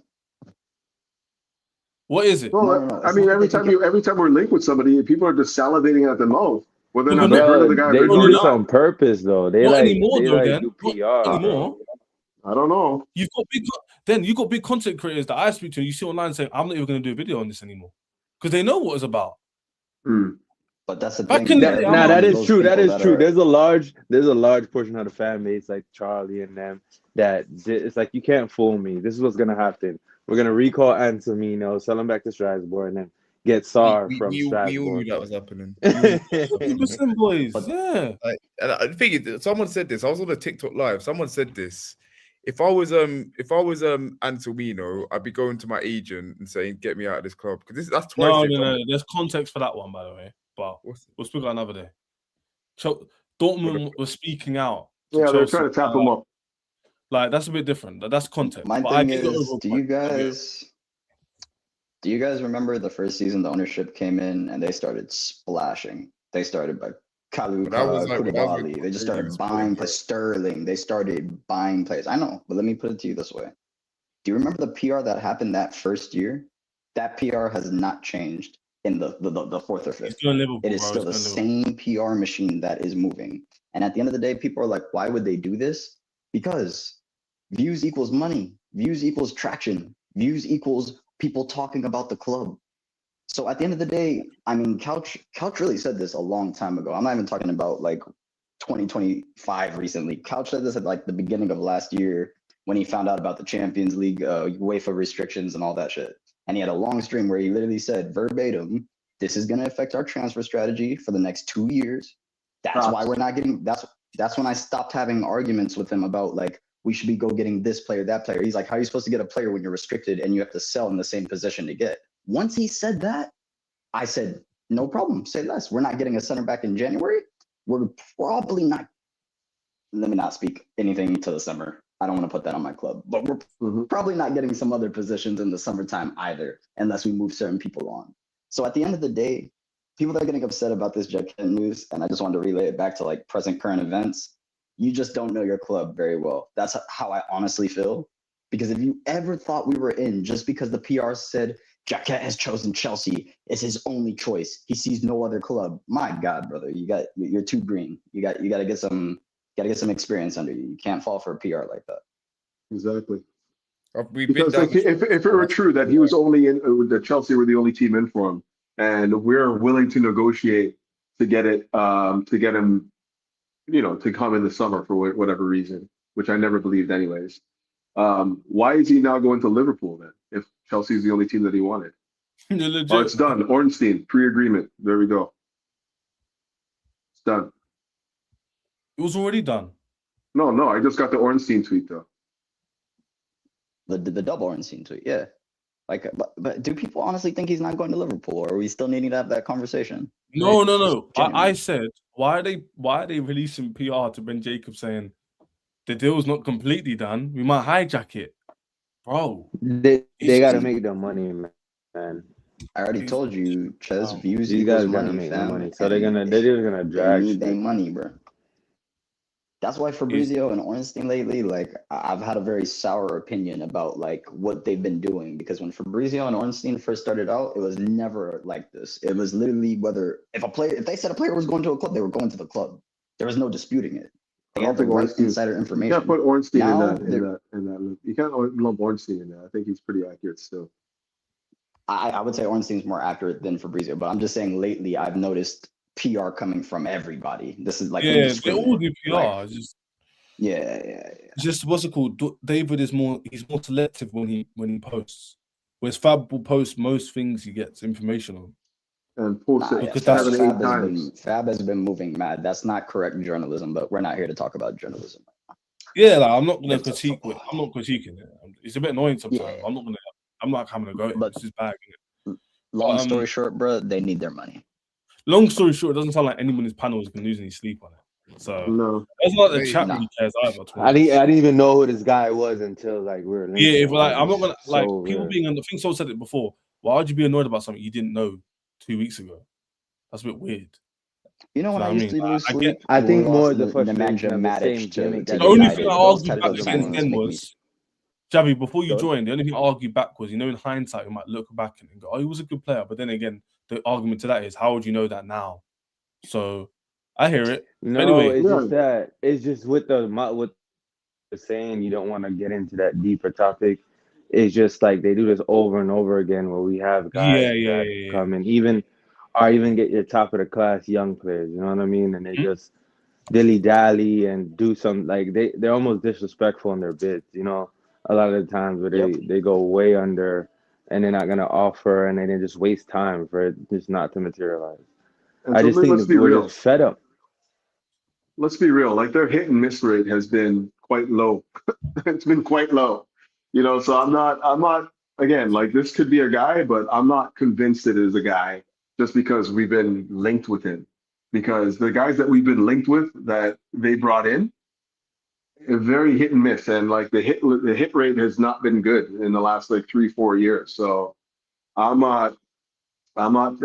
What is it? Well, No, I mean, every time we're linked with somebody, people are just salivating at the mouth. Well, they're not the guy. They do this on purpose, though. They not like anymore, they though. like Then do PR. not anymore. I don't know. You've got big content creators that I speak to. And you see online saying, "I'm not even going to do a video on this anymore," because they know what it's about. But that's the Back thing. That is true. That is true. There's a large portion of the fan base, like Charlie and them, that it's like, you can't fool me. This is what's gonna happen. We're gonna recall Anselmino, sell him back to Strasbourg, and then get Sarr from Strasbourg. We all knew that was happening. 100%, boys. Yeah. And I think someone said this. I was on a TikTok live. Someone said this. If I was Anselmino, I'd be going to my agent and saying, "Get me out of this club," because that's twice. No. There's context for that one, by the way. But we'll speak about another day. Dortmund was speaking out. Yeah, they're trying to tap him up. Like, that's a bit different. That's context. My thing is, do you guys remember the first season the ownership came in and they started splashing? They started by Koulibaly. They just started buying for Sterling. They started buying players. I know, but let me put it to you this way. Do you remember the PR that happened that first year? That PR has not changed in the fourth or fifth. It is still the same PR machine that is moving. And at the end of the day, people are like, why would they do this? Because views equals money. Views equals traction. Views equals people talking about the club. So at the end of the day, I mean, Couch really said this a long time ago. I'm not even talking about like 2025 recently. Couch said this at like the beginning of last year when he found out about the Champions League, UEFA restrictions and all that shit. And he had a long stream where he literally said verbatim, "This is going to affect our transfer strategy for the next 2 years. That's why we're not getting. That's when I stopped having arguments with him about like we should be go getting this player, that player. He's like, how are you supposed to get a player when you're restricted and you have to sell in the same position to get? Once he said that, I said, no problem, say less. We're not getting a center back in January. We're probably not. Let me not speak anything to the summer. I don't want to put that on my club, but we're probably not getting some other positions in the summertime either, unless we move certain people on. So at the end of the day, people that are getting upset about this Jacquet news, and I just wanted to relay it back to like present current events. You just don't know your club very well. That's how I honestly feel. Because if you ever thought we were in just because the PR said Jacquet has chosen Chelsea, it's his only choice, he sees no other club. My God, brother, you're too green. You got to get some experience under you. You can't fall for a PR like that. Exactly. We've Because like, if it were true that he was only in, that Chelsea were the only team in for him, and we're willing to negotiate to get it, to get him, to come in the summer for whatever reason, which I never believed anyways. Why is he now going to Liverpool then? If Chelsea is the only team that he wanted, oh, it's done. Ornstein pre-agreement. There we go. It's done. It was already done. No, I just got the Ornstein tweet though. The double Ornstein tweet, yeah. Like, but do people honestly think he's not going to Liverpool, or are we still needing to have that conversation? No. I said, why are they releasing PR to Ben Jacobs saying the deal's not completely done? We might hijack it, bro. They got to make the money, man. I already told you, Ches, views These guys equals gotta money, make the fam. money. So they're just gonna drag. They need their money, bro. That's why Fabrizio and Ornstein lately, like, I've had a very sour opinion about like what they've been doing, because when Fabrizio and Ornstein first started out, it was never like this. It was literally if they said a player was going to a club, they were going to the club. There was no disputing it. They had the right insider information. You can't put Ornstein in that. You can't lump Ornstein in there. I think he's pretty accurate still. I would say Ornstein's more accurate than Fabrizio, but I'm just saying lately I've noticed PR coming from everybody. This is like they all do PR. Like, just It's just what's it called? David is more selective when he posts. Whereas Fab will post most things he gets information on. And post it because that's 7 8 times. Fab has been moving mad. That's not correct journalism, but we're not here to talk about journalism. Yeah, like, I'm not gonna critique it. I'm not critiquing it. It's a bit annoying sometimes. Yeah. I'm not having a go. But this is bad. Long story short, bro, they need their money. Long story short, it doesn't sound like anyone in his panel has been losing any sleep on it. So no, it's not the chat really cares either. I didn't even know who this guy was until like we were. Yeah, but like I'm not gonna like people being. I think someone said it before. Why would you be annoyed about something you didn't know 2 weeks ago? That's a bit weird. You know when I used to lose sleep? I think more the frustration of the same gimmick. The only thing I argued back against then was, Javi, before you joined, the only thing I argued back was, in hindsight, you might look back and go, oh, he was a good player. But then again, the argument to that is, how would you know that now? So I hear it. No, anyway, it's just that it's just with the saying you don't want to get into that deeper topic. It's just like they do this over and over again where we have guys that come in, even get your top of the class young players, you know what I mean? And they just dilly-dally and do some, like they're almost disrespectful in their bids, a lot of the times where they go way under and they're not going to offer and they just waste time for it just not to materialize. And I just think we're just fed up. Let's be real. Like their hit and miss rate has been quite low. It's been quite low, so I'm not, again, like this could be a guy, but I'm not convinced it is a guy just because we've been linked with him. Because the guys that we've been linked with that they brought in, are very hit and miss, and like the hit rate has not been good in the last like 3-4 years. So I'm not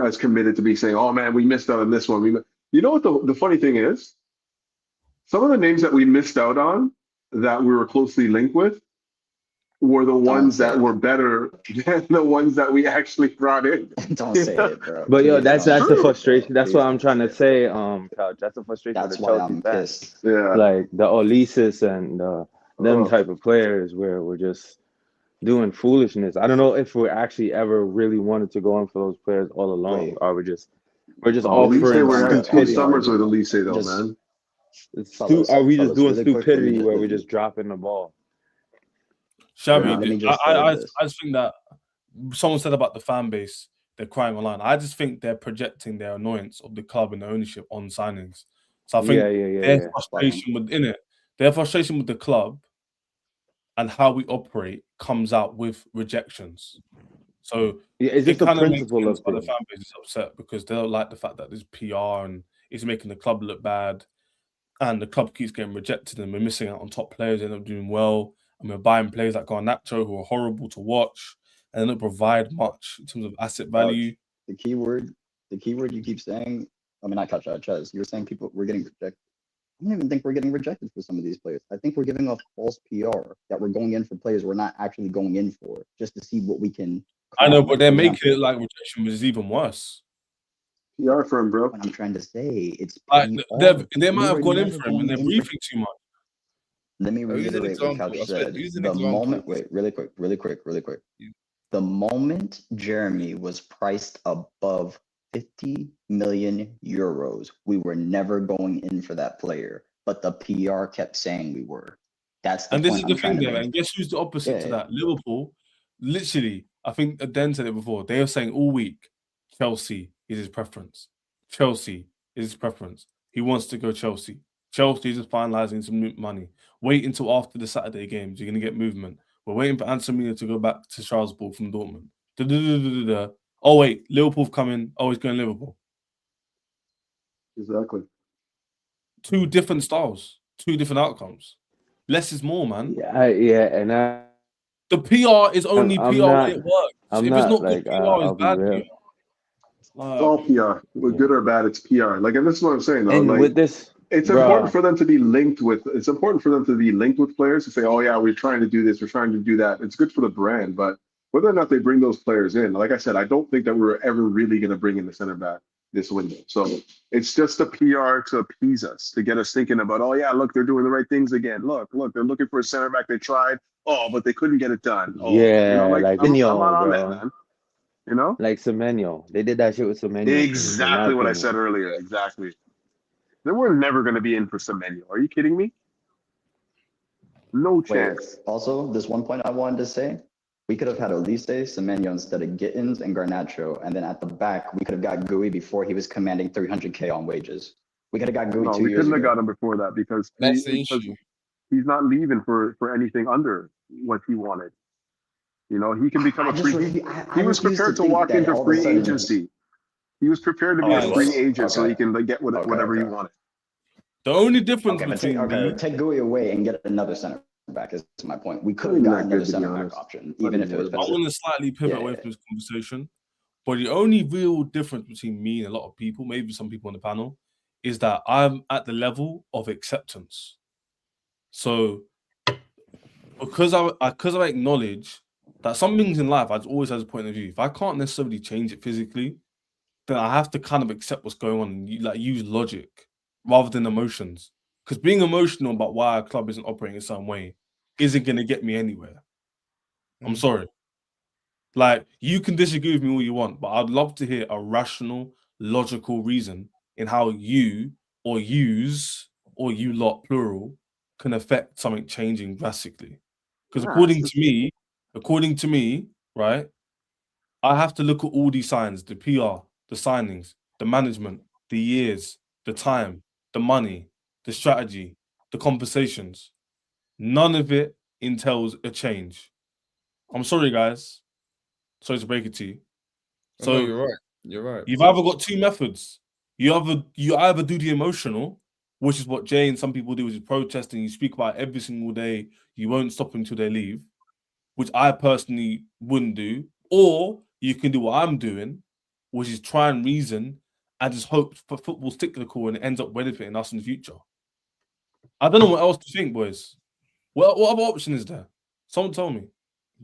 as committed to be saying, oh man, we missed out on this one. You know what the funny thing is? Some of the names that we missed out on that we were closely linked with were the ones that were better than the ones that we actually brought in. Don't say it, bro. But that's the frustration. That's what I'm trying to say, Couch. That's the frustration. That's why I'm pissed. Yeah, like the Olises and them type of players where we're just doing foolishness. I don't know if we actually ever really wanted to go in for those players all along, or we're just offering. We're having 2 summers with Elise though, man. Are we just doing stupidity where we're just dropping the ball? Shabby, I just think that someone said about the fan base, they're crying online. I just think they're projecting their annoyance of the club and the ownership on signings. So I think yeah. their frustration with the club their frustration with the club and how we operate comes out with rejections. So Yeah, it's it just the kind of makes principle sense of why the things. fan base is upset because they don't like the fact that there's PR and it's making the club look bad, and the club keeps getting rejected, and we're missing out on top players. They end up doing well, and we're buying players like Garnacho who are horrible to watch and they don't provide much in terms of asset value. The keyword you keep saying. I mean, not catch out, Chaz. You were saying we're getting rejected. I don't even think we're getting rejected for some of these players. I think we're giving off false PR that we're going in for players we're not actually going in for, just to see what we can. I know, but they're making it like rejection was even worse. PR for him, bro. What I'm trying to say, it's like PR. they might have We're gone in never for him and they're going in briefing too much. Let me Use an reiterate what example. Couch I swear, said. use an The example. moment, wait, really quick. Yeah. The moment Jeremy was priced above 50 million euros, we were never going in for that player, but the PR kept saying we were. That's the And this point is I'm the trying thing to there, make. and guess who's the opposite Yeah, to yeah. that? Liverpool, literally, I think Den said it before. They were saying all week, Chelsea is his preference. Chelsea is his preference. He wants to go Chelsea. Chelsea is just finalising some money. Wait until after the Saturday games. You're going to get movement. We're waiting for Anselmi to go back to Strasbourg from Dortmund. Da-da-da-da-da-da. Oh, wait, Liverpool's coming. Oh, he's going Liverpool. Exactly. Two different styles, two different outcomes. Less is more, man. And The PR is only I'm PR not- when it works. I'm if not, it's not like, good PR, I'll it's be bad real. PR. It's all PR. With good or bad, it's PR. Like, and this is what I'm saying though. And like, with this, it's bruh, important for them to be linked with. It's important for them to be linked with players to say, "Oh yeah, we're trying to do this. We're trying to do that." It's good for the brand, but whether or not they bring those players in, like I said, I don't think that we're ever really going to bring in the center back this window. So it's just the PR to appease us, to get us thinking about, "Oh yeah, look, they're doing the right things again. Look, they're looking for a center back. They tried. Oh, but they couldn't get it done. Oh, yeah, like like I'm Semenyo, not on that, bro. man. You know, Like Semenyo, they did that shit with Semenyo. exactly what I said earlier. Exactly. They were never going to be in for Semenyo. Are you kidding me? No chance. Also, this one point I wanted to say, we could have had Olise, Semenyo instead of Gittins and Garnacho, and then at the back, we could have got Gui before he was commanding 300K on wages. We could have got Gui No, 2 we years couldn't have ago. got him before that because That's the issue. he's not leaving for anything under what he wanted. You know, he can become a free. He was prepared to walk into free agency. He was prepared to be a free agent so he can get whatever he wanted. The only difference Okay, between take Gui away and get another center back is my point. We could have gotten another center back option, even if it was I want to slightly pivot away from this conversation, but the only real difference between me and a lot of people, maybe some people on the panel, is that I'm at the level of acceptance. So because I acknowledge that some things in life I always have a point of view. If I can't necessarily change it physically, then I have to kind of accept what's going on and use logic rather than emotions. Because being emotional about why a club isn't operating in some way isn't going to get me anywhere. I'm sorry. Like, you can disagree with me all you want, but I'd love to hear a rational, logical reason in how you or yous or you lot, plural, can affect something changing drastically. Because according to me, right, I have to look at all these signs, the PR, the signings, the management, the years, the time, the money, the strategy, the conversations. None of it entails a change. I'm sorry, guys. Sorry to break it to you. So no, you're right. You're right. You've either got two methods. You either do the emotional, which is what Jay and some people do, which is protesting. You speak about it every single day. You won't stop until they leave, which I personally wouldn't do. Or you can do what I'm doing, which is try and reason and just hope for football's cyclical and it ends up benefiting us in the future. I don't know what else to think, boys. What other option is there? Someone tell me.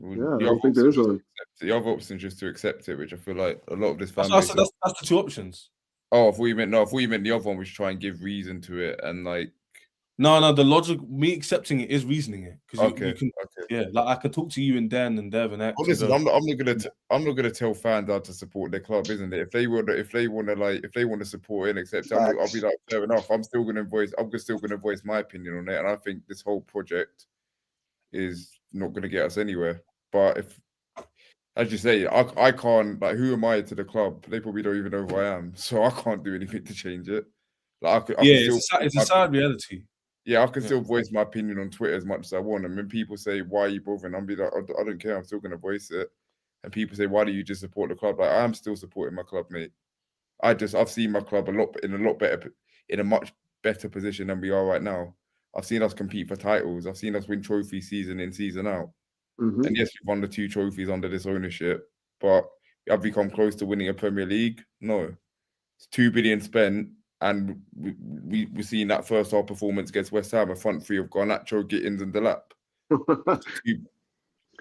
Yeah, I don't think there is one. The other option is just to accept it, which I feel like a lot of this fan That's base. That's the two options. Oh, I thought you meant the other one, which try and give reason to it and like. No, the logic, me accepting it is reasoning it. Because you can, okay. Yeah, like I can talk to you and Dan and Dev and X. Well, listen, I'm not gonna tell fans how to support their club, isn't it? If they want to support it and accept it, I'll be like, fair enough. I'm still gonna voice my opinion on it, and I think this whole project is not gonna get us anywhere. But if, as you say, I can't, like, who am I to the club? They probably don't even know who I am, so I can't do anything to change it. Like I Yeah, can still, it's a sad reality. yeah, I can still voice my opinion on Twitter as much as I want. And when people say, "Why are you bothering?" I'm be like, I don't care. I'm still gonna voice it. And people say, "Why do you just support the club?" Like I'm still supporting my club, mate. I've seen my club in a much better position than we are right now. I've seen us compete for titles. I've seen us win trophies season in, season out. Mhm. And yes, we've won the 2 trophies under this ownership, but have we come close to winning a Premier League? No. It's 2 billion spent, and we're seeing that first half performance against West Ham, a front three of Garnacho, Gittins, and Delap.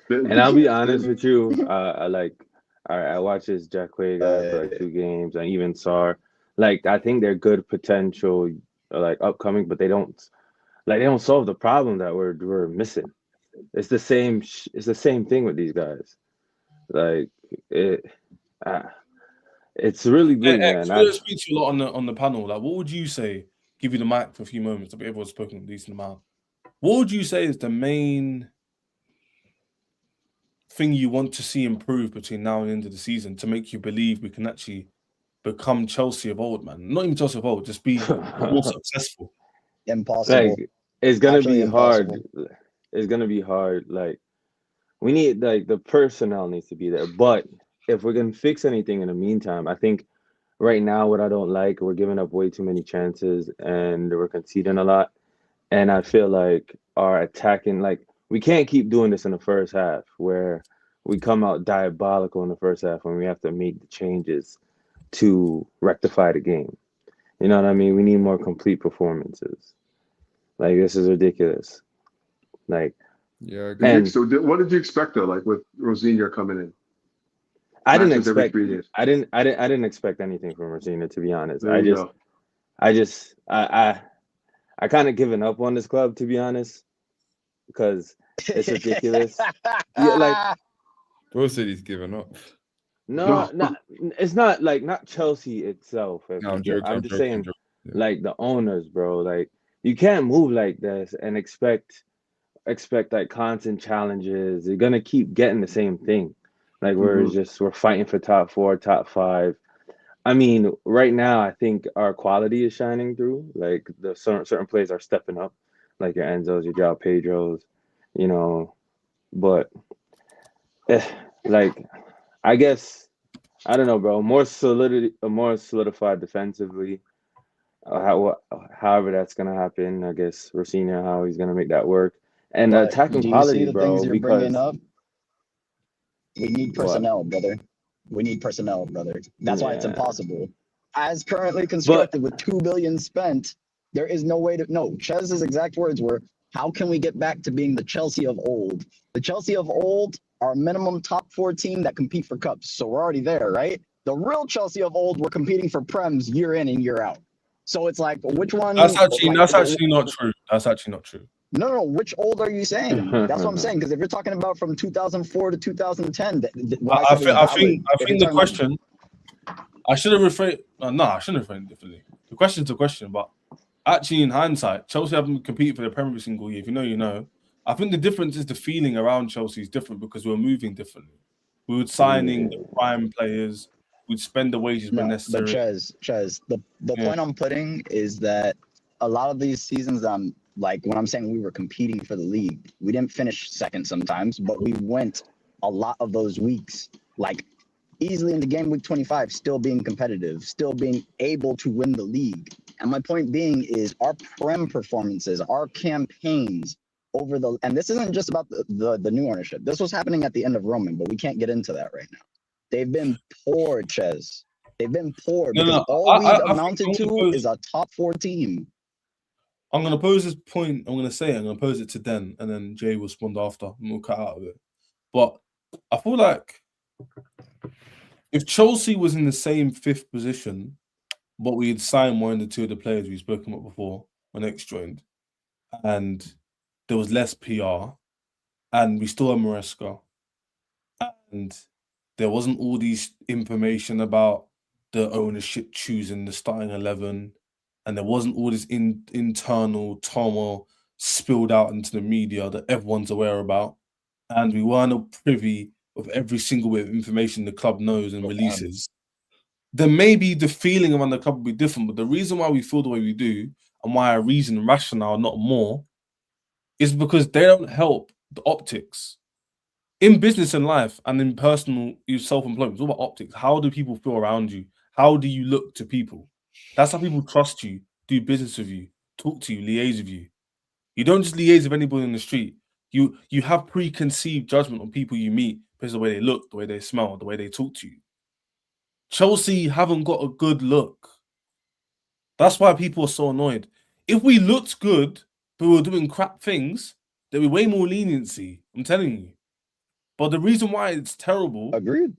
And I'll be honest with you, I watched this Jacquet guy for like 2 games, and even Sar. Like I think they're good potential, like upcoming, but they don't solve the problem that we're missing. It's the same thing with these guys. Like it's really bleak, man. I speak to you a lot on the panel. Like, what would you say? Give you the mic for a few moments. Everyone's spoken a decent amount. What would you say is the main thing you want to see improve between now and the end of the season to make you believe we can actually become Chelsea of old, man? Not even Chelsea of old, just be more successful. Impossible. Like it's gonna Actually be impossible. hard. It's gonna be hard. Like we need the personnel needs to be there. But if we're gonna fix anything in the meantime, I think right now what I don't like, we're giving up way too many chances and we're conceding a lot. And I feel like our attacking, like we can't keep doing this in the first half where we come out diabolical in the first half when we have to make the changes to rectify the game. You know what I mean? We need more complete performances. Like this is ridiculous. Like yeah, So what did you expect though? Like with Rosenior coming in, I didn't matches every expect 3 days. I didn't expect anything from Rosenior, to be honest. There you go. I kind of given up on this club, to be honest, because it's ridiculous. Yeah, like Bro said he's given up. no, it's not Chelsea itself. No, I'm joking. I'm just saying, Yeah. like the owners, bro. Like you can't move like this and expect like constant challenges. You're gonna keep getting the same thing. Like we're fighting for top 4, top 5. I mean, right now I think our quality is shining through. Like the certain players are stepping up, like your Enzos, your João Pedros, you know. But like I guess I don't know, bro. More solidified defensively. However that's gonna happen. I guess Rosenior, how he's gonna make that work. And But attacking do you quality, see the bro, things you're because bringing up? We need personnel, brother. We need personnel, brother. That's why it's Yeah. impossible. As currently constructed with 2 billion spent, there is no way to. No, Chez's exact words were, "How can we get back to being the Chelsea of old? The Chelsea of old are a minimum top 4 team that compete for cups, so we're already there, right? The real Chelsea of old, we're competing for Prems year in and year out. So it's like, which one? That's actually not true. That's actually not true. No. Which old are you saying? That's what I'm saying. Because if you're talking about from 2004 to 2010, I think the question. I should have reframed. No, I shouldn't have framed it differently. The question's a question, but actually, in hindsight, Chelsea haven't competed for the Premier every single year. If you know, you know. I think the difference is the feeling around Chelsea is different because we're moving differently. We were signing the prime players. We'd spend the wages when necessary. But Chez, the point I'm putting is that a lot of these seasons, like when I'm saying we were competing for the league, we didn't finish second sometimes, but we went a lot of those weeks, like easily into game week 25, still being competitive, still being able to win the league. And my point being is our Prem performances, our campaigns over and this isn't just about the new ownership. This was happening at the end of Roman, but we can't get into that right now. They've been poor, Chez. They've been poor because all we've amounted to is a top 4 team. I'm going to pose this point. I'm going to pose it to Den, and then Jay will respond after, and we'll cut out of it. But I feel like if Chelsea was in the same 5th position, but we had signed one of the 2 of the players we've spoken about before when X joined, and there was less PR, and we still have Maresca, and there wasn't all these information about the ownership choosing the starting 11, and there wasn't all this internal turmoil spilled out into the media that everyone's aware about, and we weren't privy of every single bit of information the club knows and releases. then maybe the feeling around the club will be different. But the reason why we feel the way we do and why I reason rational, not more, is because they don't help the optics. In business and life and in personal self-employment, it's all about optics. How do people feel around you? How do you look to people? That's how people trust you, do business with you, talk to you, liaise with you. You don't just liaise with anybody in the street. You have preconceived judgment on people you meet because of the way they look, the way they smell, the way they talk to you. Chelsea haven't got a good look. That's why people are so annoyed. If we looked good, but we were doing crap things, there'd be way more leniency. I'm telling you. But the reason why it's terrible Agreed.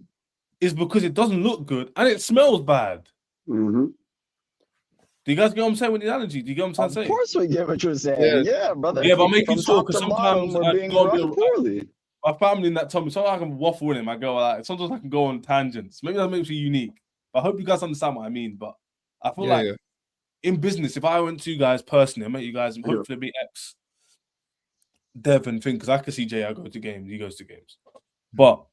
is because it doesn't look good and it smells bad. Mm-hmm. Do you guys get what I'm saying with the analogy? Do you get what I'm trying to say? Of course we get what you're saying. Yeah, brother. Yeah, but I'm making From sure top because to bottom, sometimes we're I being go run poorly. my family in that told me sometimes I can waffle in him. I go like sometimes I can go on tangents. Maybe that makes you unique. But I hope you guys understand what I mean. But I feel like in business, if I went to you guys personally, I met you guys and hopefully be ex Dev and thing, because I can see Jay, I go to games, he goes to games. But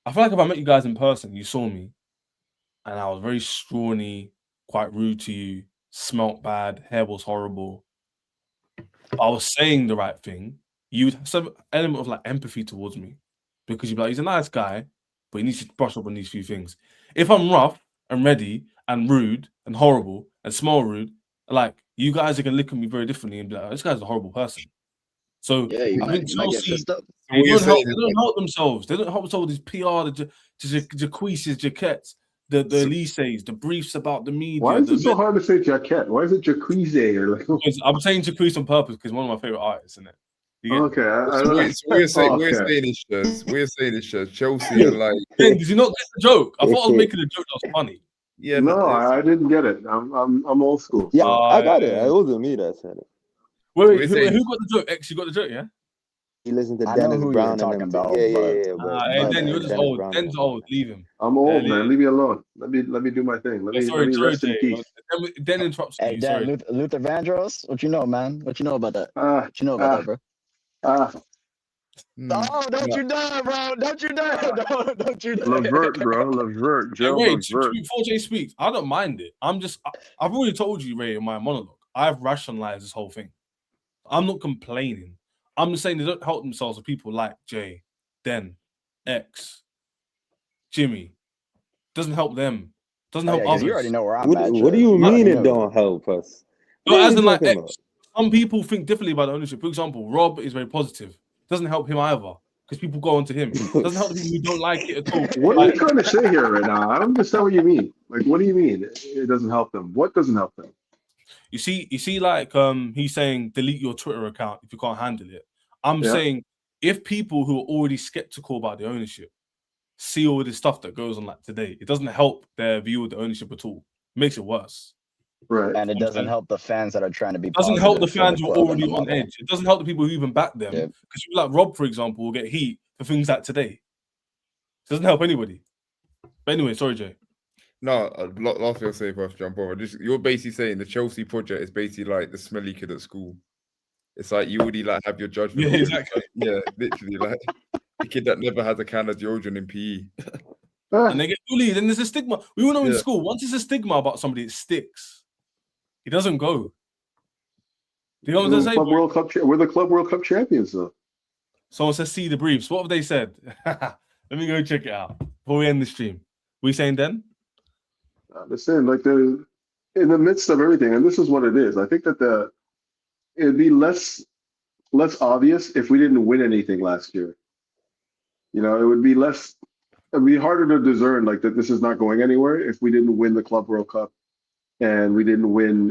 I feel like if I met you guys in person, you saw me, and I was very scrawny, quite rude to you, smelt bad, hair was horrible. I was saying the right thing. You'd have some element of like empathy towards me because you'd be like, he's a nice guy, but he needs to brush up on these few things. If I'm rough and ready and rude and horrible and smell rude, like you guys are gonna look at me very differently and be like, oh, this guy's a horrible person. So Yeah, you I think might get Chelsea, pissed up. they don't help themselves. They don't help themselves with these PR, the Jacquets, Jacquets, the Elises, the briefs about the media. Why is it so hard to say Jacquet? Why is it Jacquet? Or like, I'm saying Jacquet on purpose because one of my favorite artists, isn't it? Okay, we're saying it's just Chelsea and like. Did you not get the joke? I thought I was making a joke that was funny. Yeah, no, I didn't get it. I'm old school. Yeah, I got it. It wasn't me that said it. Wait, who got the joke? X, you got the joke, yeah? He listened to I know Dennis who Brown you're and talking them. about. Yeah. Den, you're just old. Den's old. Leave him. I'm old, Yeah, man. Leave me alone. Let me do my thing. Let me rest in peace. Den interrupts Hey, you. Dan, Sorry. Luther Vandross, what you know, man? What you know about that? What you know about that, bro? Oh, don't you dare, bro! Don't you dare! Don't you dare! Levert, bro. Levert. Joe Ray, Levert. before Jay speaks, I don't mind it. I've already told you, Ray, in my monologue. I've rationalized this whole thing. I'm not complaining. I'm just saying they don't help themselves with people like Jay, Den, X, Jimmy. Doesn't help them. Doesn't help others. You already know where I'm at. What do you mean it don't help us? No, as in like X, some people think differently about the ownership. For example, Rob is very positive. Doesn't help him either because people go on to him. Doesn't help the people who don't like it at all. What are you trying to say here right now? I don't understand what you mean. Like, what do you mean? It doesn't help them. What doesn't help them? You see, like he's saying delete your Twitter account if you can't handle it. I'm saying if people who are already skeptical about the ownership see all this stuff that goes on like today, it doesn't help their view of the ownership at all. It makes it worse. Right. And it doesn't help the fans that are trying to be. It doesn't help the fans who are already on edge. It doesn't help the people who even back them. Because people like Rob, for example, will get heat for things like today. It doesn't help anybody. But anyway, sorry, Jay. No, last thing I'll say before I jump over. You're basically saying the Chelsea project is basically like the smelly kid at school. It's like you already like have your judgment. Yeah, exactly. Yeah, literally like the kid that never had a can of deodorant in PE. And they get bullied, and there's a stigma. We all know in school, once there's a stigma about somebody, it sticks. It doesn't go. Do you know what I'm saying? We're the Club World Cup champions, though. Someone says, see the briefs. What have they said? Let me go check it out before we end the stream. We saying then? I understand, like in the midst of everything, and this is what it is. I think that it'd be less obvious if we didn't win anything last year. You know, it would be harder to discern like that this is not going anywhere if we didn't win the Club World Cup and we didn't win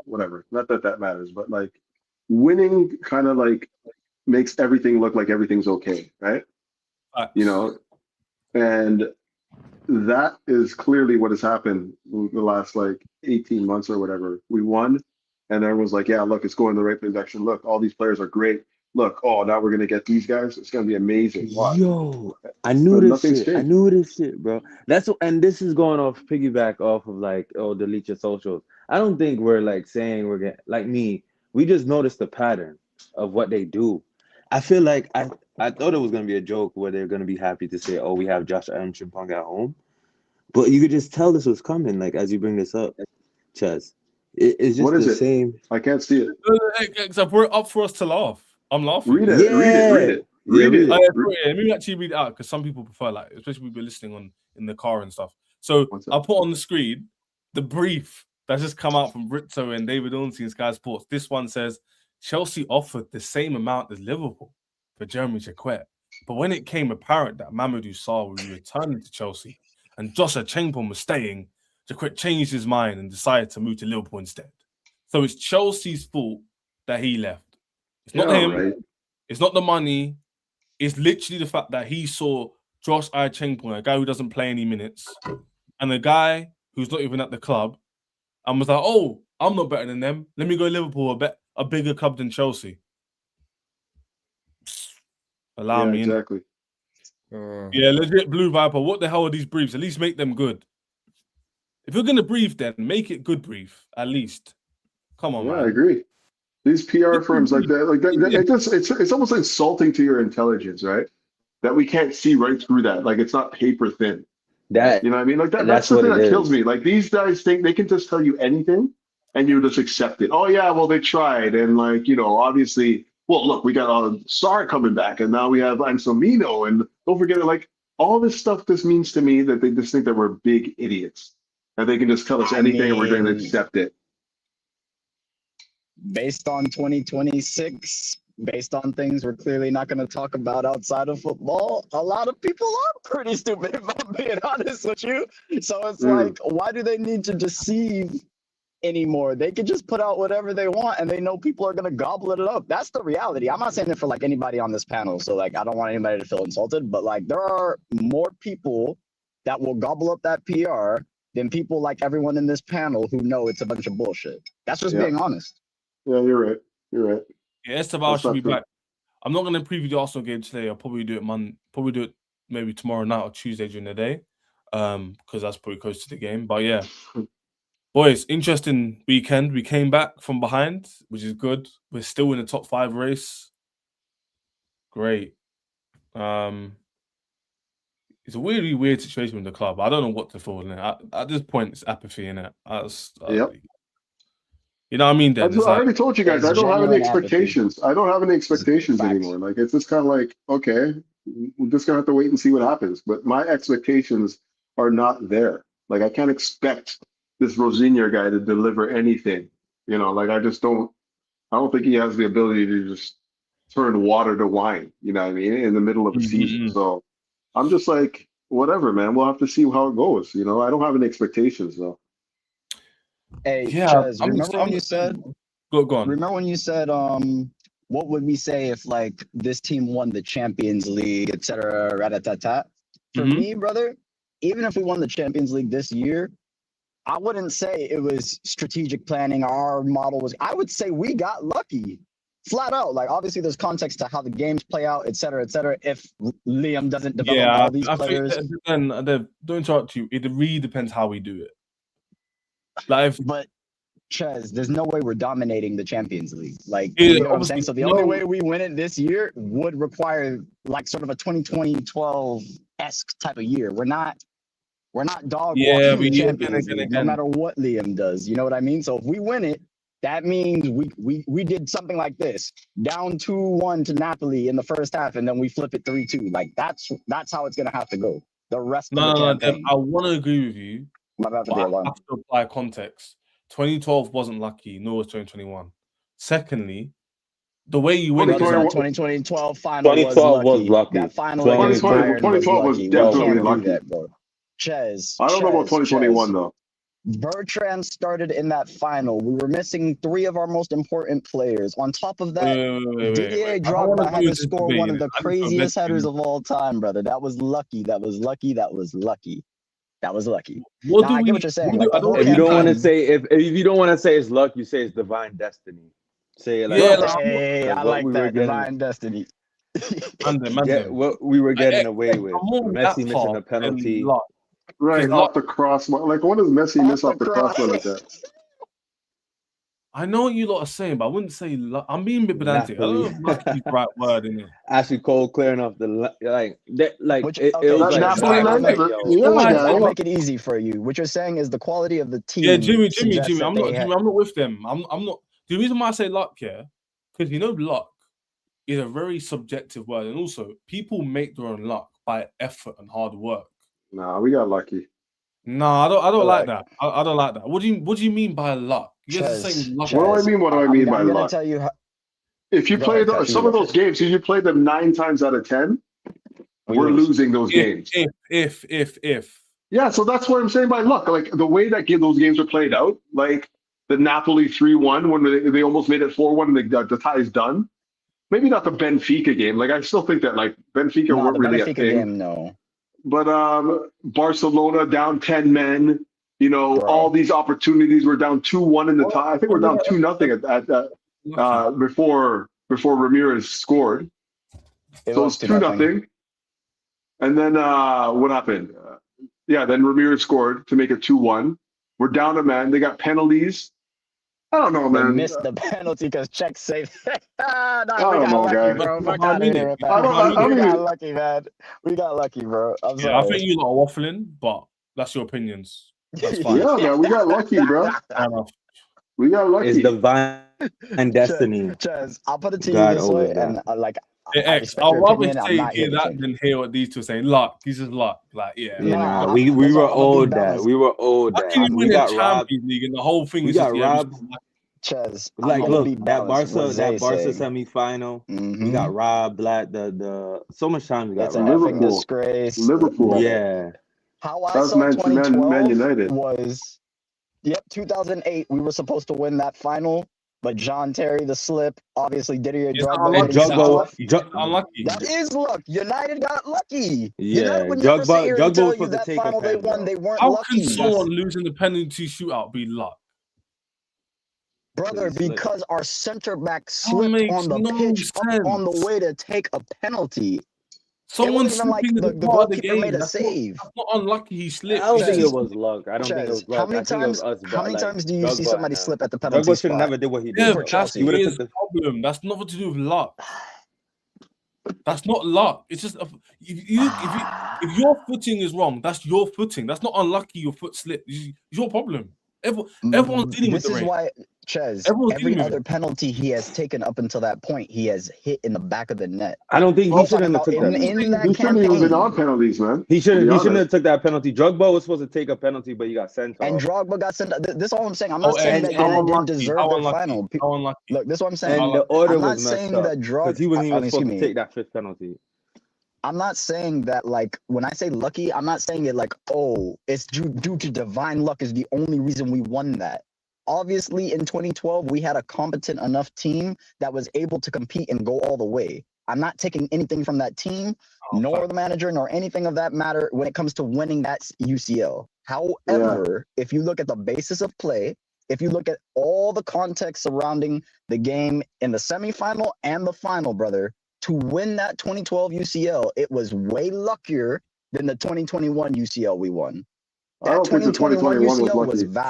whatever. Not that matters, but like winning kind of like makes everything look like everything's okay, right? You know, and that is clearly what has happened in the last like 18 months or whatever. We won, and everyone's like, yeah, look, it's going the right direction. Look, all these players are great. Look, now we're going to get these guys. It's going to be amazing. Wow. Yo, I knew this shit. Changed. I knew this shit, bro. And this is going off piggyback off of like, delete your socials. I don't think we're like saying we're getting, like me, we just noticed the pattern of what they do. I feel like I thought it was going to be a joke where they're going to be happy to say, we have Josh Armstrong at home. But you could just tell this was coming, like as you bring this up, Chaz. It's just the same. I can't see it. Except we're up for us to laugh. I'm laughing. Read it. Read it. Let me actually read it out because some people prefer, like, especially people listening in the car and stuff. So I'll put on the screen the brief that's just come out from Rizzo and David Ornstein in Sky Sports. This one says Chelsea offered the same amount as Liverpool for Jeremy Jacquet, but when it came apparent that Mamadou Sarr would be returning to Chelsea and Joshua Chamberlain was staying, Jacquet changed his mind and decided to move to Liverpool instead. So it's Chelsea's fault that he left. It's not him. Right. It's not the money. It's literally the fact that he saw Josh Chamberlain, a guy who doesn't play any minutes, and a guy who's not even at the club, and was like, "Oh, I'm not better than them. Let me go to Liverpool, a bigger club than Chelsea." Allow me exactly. Yeah, legit Blue Viper. What the hell are these briefs? At least make them good. If you're gonna brief, then make it good brief. At least, come on, man. I agree. These PR firms like that, it's almost insulting to your intelligence, right? That we can't see right through that. Like it's not paper thin. That, you know what I mean? Like that's the thing that kills me. Like these guys think they can just tell you anything and you just accept it. Oh yeah, well they tried, and like, you know, obviously, well look, we got Sarr coming back, and now we have Ansomino, and don't forget, like all this stuff just means to me that they just think that we're big idiots and they can just tell us anything and we're going to accept it. Based on 2026, based on things we're clearly not going to talk about outside of football, a lot of people are pretty stupid, if I'm being honest with you. So it's like, why do they need to deceive anymore? They can just put out whatever they want and they know people are going to gobble it up. That's the reality. I'm not saying it for like anybody on this panel. So like, I don't want anybody to feel insulted, but like there are more people that will gobble up that PR than people like everyone in this panel who know it's a bunch of bullshit. That's just being honest. Yeah, you're right. You're right. Yeah, Esteban should be back. I'm not going to preview the Arsenal game today. I'll probably do it Probably do it maybe tomorrow night or Tuesday during the day, because that's pretty close to the game. But yeah, boys, interesting weekend. We came back from behind, which is good. We're still in the top 5 race. Great. It's a really weird situation with the club. I don't know what to feel in it. At this point, it's apathy in it. Yep. You know what I mean? Then I already told you guys, I don't have any expectations. I don't have any expectations anymore. Like it's just kind of like, okay, we're just gonna have to wait and see what happens. But my expectations are not there. Like I can't expect this Rosenior guy to deliver anything. You know, like I don't think he has the ability to just turn water to wine, you know what I mean, in the middle of a season. So I'm just like, whatever, man. We'll have to see how it goes. You know, I don't have any expectations though. Hey, Chaz, remember when you said, go on. Remember when you said, what would we say if like this team won the Champions League, etc. For me, brother, even if we won the Champions League this year, I wouldn't say it was strategic planning. Our model was, I would say we got lucky. Flat out. Like obviously there's context to how the games play out, etc. If Liam doesn't develop all these players. Then don't interrupt you. It really depends how we do it. Like, but Chaz, there's no way we're dominating the Champions League. Like, you know what I'm saying? So the only way we win it this year would require like sort of a 2020-12-esque type of year. We're not dog walking the Champions League, no matter what Liam does. You know what I mean? So if we win it, that means we did something like this, down 2-1 to Napoli in the first half, and then we flip it 3-2. Like that's how it's gonna have to go. The rest of the campaign. I want to agree with you. I have to apply context. 2012 wasn't lucky, nor was 2021. Secondly, the way you win 2012 final 2012 was lucky. That final 2012 was definitely lucky. That, bro. Chez, I don't know about 2021 though. Bertrand started in that final. We were missing 3 of our most important players. On top of that, Didier Drogba had to score one of the craziest headers of all time, brother. That was lucky. That was lucky. I get what you're saying. If you don't want to say if you don't want to say it's luck, you say it's divine destiny. Say it like, hey, I like that, divine destiny. What we were getting away with. Messi missing a penalty. Right, off the cross. Like, what does Messi miss off the cross like that? I know what you lot are saying, but I wouldn't say I'm being a bit pedantic. I don't know if lucky is the right word in it. Actually, Cole clearing off the like Which, it okay, was That like Napoli I'll man, make, yeah, I'll guy. make it easy for you. What you're saying is the quality of the team. Yeah, Jimmy. suggests that I'm they not with them. I'm not. The reason why I say luck, yeah, because luck is a very subjective word, and also people make their own luck by effort and hard work. Nah, we got lucky. Nah, I don't like Like- that. I don't like that. What do you mean by luck? You guys are Ches, saying luck. What do I mean? What do I mean by I'm gonna luck? tell you how. If you Go play ahead, some of those games, if you play them 9 times out of 10, we're losing those games. If. Yeah, so that's what I'm saying by luck. Like the way that those games are played out, like the Napoli 3-1 when they almost made it 4-1 and the tie is done. Maybe not the Benfica game. Like I still think that like Benfica weren't the really Benfica a thing. game, no. But Barcelona down 10 men. Bro. All these opportunities were down 2-1 in the tie. I think we're down 2-0 at before Ramirez scored. So it's 2-0. And then what happened? Then Ramirez scored to make it 2-1. We're down a man. They got penalties. I don't know, man. They missed the penalty because Czech saved. I don't know, lucky, guy. bro. Fuck out of here with that. I don't We got even- lucky, man. We got lucky, bro. I'm sorry. Yeah, I think you lot are waffling, but that's your opinions. That's fine. Yeah, man, we got lucky, bro. Fair enough. We got lucky. it's divine and destiny. Ches, I'll put it to God you this over way, that. and Hey, I X, respect I'd your rather opinion. I'm not hear here to that change. than hear what these two are saying. Luck. This is luck. Like, yeah. Nah, we that's were why I'm gonna be old that. balanced. We were old How that. can you We win a got robbed. Champions League and the whole thing We is just got yeah, robbed. Ches, I'm Like, gonna look, be that balanced. Barca, What Zay's saying. semifinal, we Mhm. got robbed. Like the so much time we got It's an robbed. effing Liverpool. disgrace. Liverpool. Yeah, How I That was saw Man 2012 United. was, 2008. We were supposed to win that final, but John Terry the slip. Obviously, Didier It's Drogba. unlucky. getting sent off. Unlucky. That is luck. United got lucky. yeah. United would never sit here and Drogba tell was you supposed to that take a final they pen, won. bro. They weren't How lucky. can someone losing the penalty shootout be luck? Brother, He slipped. because our center back slipped makes on the no pitch up on the sense. way to take a penalty. Someone It wasn't even like slipping the is a part of the goalkeeper made game. a That's save. not unlucky. He I slipped. don't It's think it just- was luck. I don't think it was Chez, luck. how many I think it was times? us. How many like, times do you see Drogba somebody and, slip at the penalty Drogba should spot? never did what he Yeah, did. but Chelsea. that's He would've his took the- problem. That's nothing to do with luck. That's not luck. It's just if your footing is wrong, that's your footing. That's not unlucky. Your foot slipped. It's your problem. Everyone's dealing with the This is rain. why, Ches, Everyone's every dealing with other it. penalty he has taken up until that point, he has hit in the back of the net. I don't think I'm he shouldn't have talking took about that. in that He shouldn't even been campaign. on penalties, man. He To shouldn't. be He shouldn't have honest. took that penalty. Drogba was supposed to take a penalty, but he got sent off. And Drogba got sent. This is all I'm saying. I'm Oh, not saying and that how United didn't unlucky, deserve how their unlucky, final. how unlucky. Look, this is what I'm saying. And the order I'm not was messed saying up that because he wasn't even supposed to take that fifth penalty. I'm not saying that, like, when I say lucky, I'm not saying it like, oh, it's due to divine luck is the only reason we won that. Obviously, in 2012, we had a competent enough team that was able to compete and go all the way. I'm not taking anything from that team, nor the manager, nor anything of that matter when it comes to winning that UCL. However, if you look at the basis of play, if you look at all the context surrounding the game in the semifinal and the final, brother, to win that 2012 UCL, it was way luckier than the 2021 UCL we won. I don't think the 2021 was lucky. valid.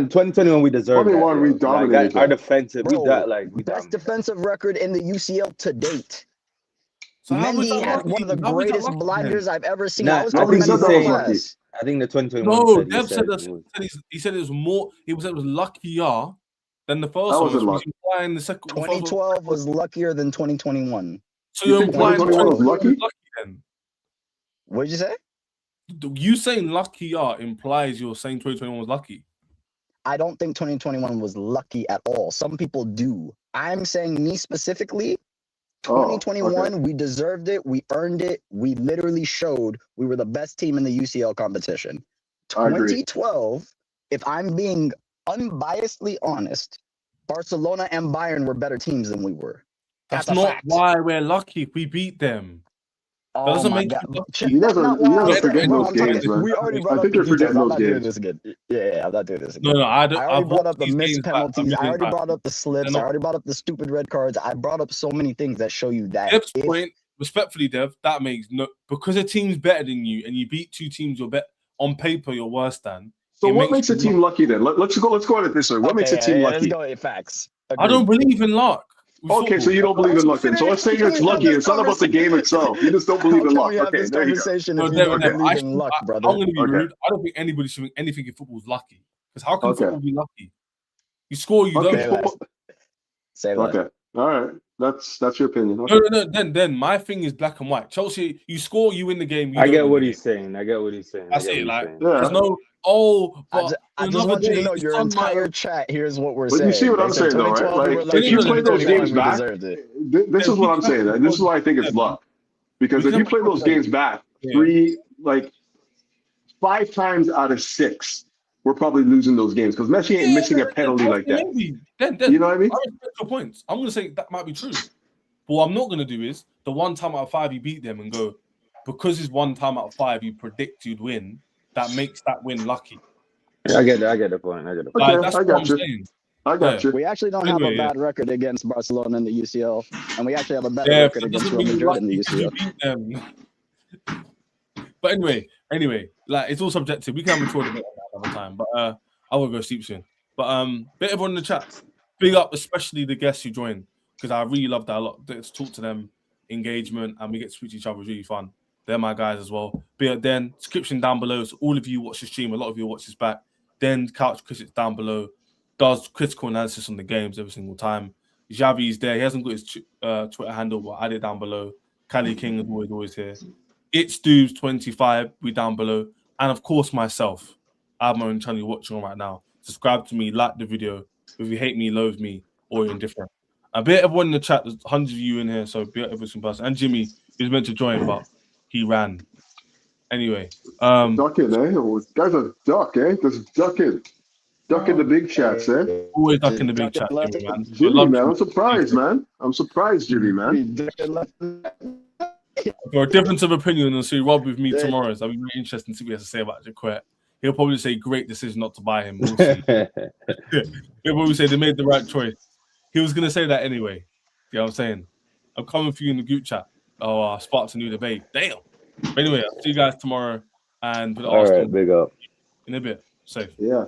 2021, we deserved 21, that. we Bro. dominated our that. defensive. Bro, we got best defensive record in the UCL to date. So how was Mendy that had lucky? one of the How was that greatest lucky blinders I've ever seen. Nah, I was I telling think Mendy he's that saying- class. I think the 2021 No, said Dev said it this. was- He said it was more. He said it was luckier than the first That one. wasn't which luck. was implying the second. 2012 was luckier than 2021. So You you're think implying 2021 was 2021 lucky? then. What did you say? You saying luckier implies you're saying 2021 was lucky. I don't think 2021 was lucky at all. Some people do. I'm saying me specifically, 2021, we deserved it. We earned it. We literally showed we were the best team in the UCL competition. I agree. 2012, if I'm being unbiasedly honest, Barcelona and Bayern were better teams than we were. That's a not fact. why we're lucky if we beat them. That Oh doesn't my make God. you lucky. You guys are- Not you guys why are I'm forgetting saying, bro, those I'm talking- games, man. We already brought I up think the you're forgetting details. I'm those not doing games. this again. Yeah, I'm not doing this again. No, I don't. I already I've brought watched up the these missed games back a penalties. I million already times. brought up the slips. I already brought up the stupid red cards. I brought up so many things that show you that. Dev's if- point, respectfully, Dev, that makes no because a team's better than you and you beat two teams you're on paper you're worse than. So It what makes makes a you team lucky then? Let's go at it this way. What makes a team Let's lucky? go facts. I don't Agreed. believe in luck. with Okay, so football. you don't believe in luck then. So let's say it's lucky. It's not about the game itself. You just don't believe How in can luck. we have Okay, this there you go. conversation No, if you there- don't there. believe I in should- luck, I'm brother? going to be Okay. rude. I don't think anybody should think anything in football is lucky. Because how can Okay. football be lucky? You score, you Okay. don't. less. Say less. Okay. All right. That's your opinion. Okay. No. Then my thing is black and white. Chelsea, you score, you win the game. You I don't get win what the he's game. saying. I get what he's saying. That's I get it. what Like, he's saying. Yeah. there's no. But I just want you to know your entire chat here's what we're But saying. you see what They I'm said saying though, right? 2012, we were Like lucky, if you play those 2021, games we back, deserved it. this is what I'm saying. And this is why I think it's luck. Because if you play those games back, like 5 times out of 6, we're probably losing those games because Messi ain't missing a penalty like that. Maybe. Then You know what I mean? I respect your points. I'm gonna say that might be true. But what I'm not gonna do is the 1 time out of 5 you beat them and go, because it's 1 time out of 5 you predict you'd win, that makes that win lucky. I get the point. Okay, That's I what got I'm you. saying. I got you. We actually don't have Anyway, a bad record against Barcelona in the UCL, and we actually have a better Yeah, record but it against doesn't Real mean you're Madrid in the lucky 'cause you UCL. beat them. But anyway, like it's all subjective. We can have a talk about that another time. But I will go sleep soon. But bit everyone in the chat, big up, especially the guests who joined, because I really love that a lot. To talk to them, engagement, and we get to speak to each other. Is really fun. They're my guys as well. Be it then description down below. So all of you watch the stream. A lot of you watch this back. Then Couch Critics down below does critical analysis on the games every single time. Javi's there. He hasn't got his Twitter handle, but I did down below. Cali King is always here. It's Doobs 25. We down below, and of course myself. I have my own channel you're watching on right now. Subscribe to me, like the video. If you hate me, loathe me, or you're indifferent. I bet everyone in the chat. There's hundreds of you in here, so be every single person. And Jimmy, he was meant to join, but he ran. Anyway, Ducking, eh? Oh, guys are duck, eh? Just ducking. Ducking the big chats, eh? always duck in the big chat, Jimmy, man. I Jimmy, love man. you. I'm surprised, man. I'm surprised, Jimmy, man. For a difference of opinion, and see Rob with me tomorrow. So that'll be really interesting to see what he has to say about Jacquet. He'll probably say great decision not to buy him. We'll see. He'll probably say they made the right choice. He was gonna say that anyway. You know what I'm saying? I'm coming for you in the group chat. Oh, sparked a new debate. Damn. But anyway, I'll see you guys tomorrow and put the All Arsenal right, big up. in a bit. Safe. Yeah.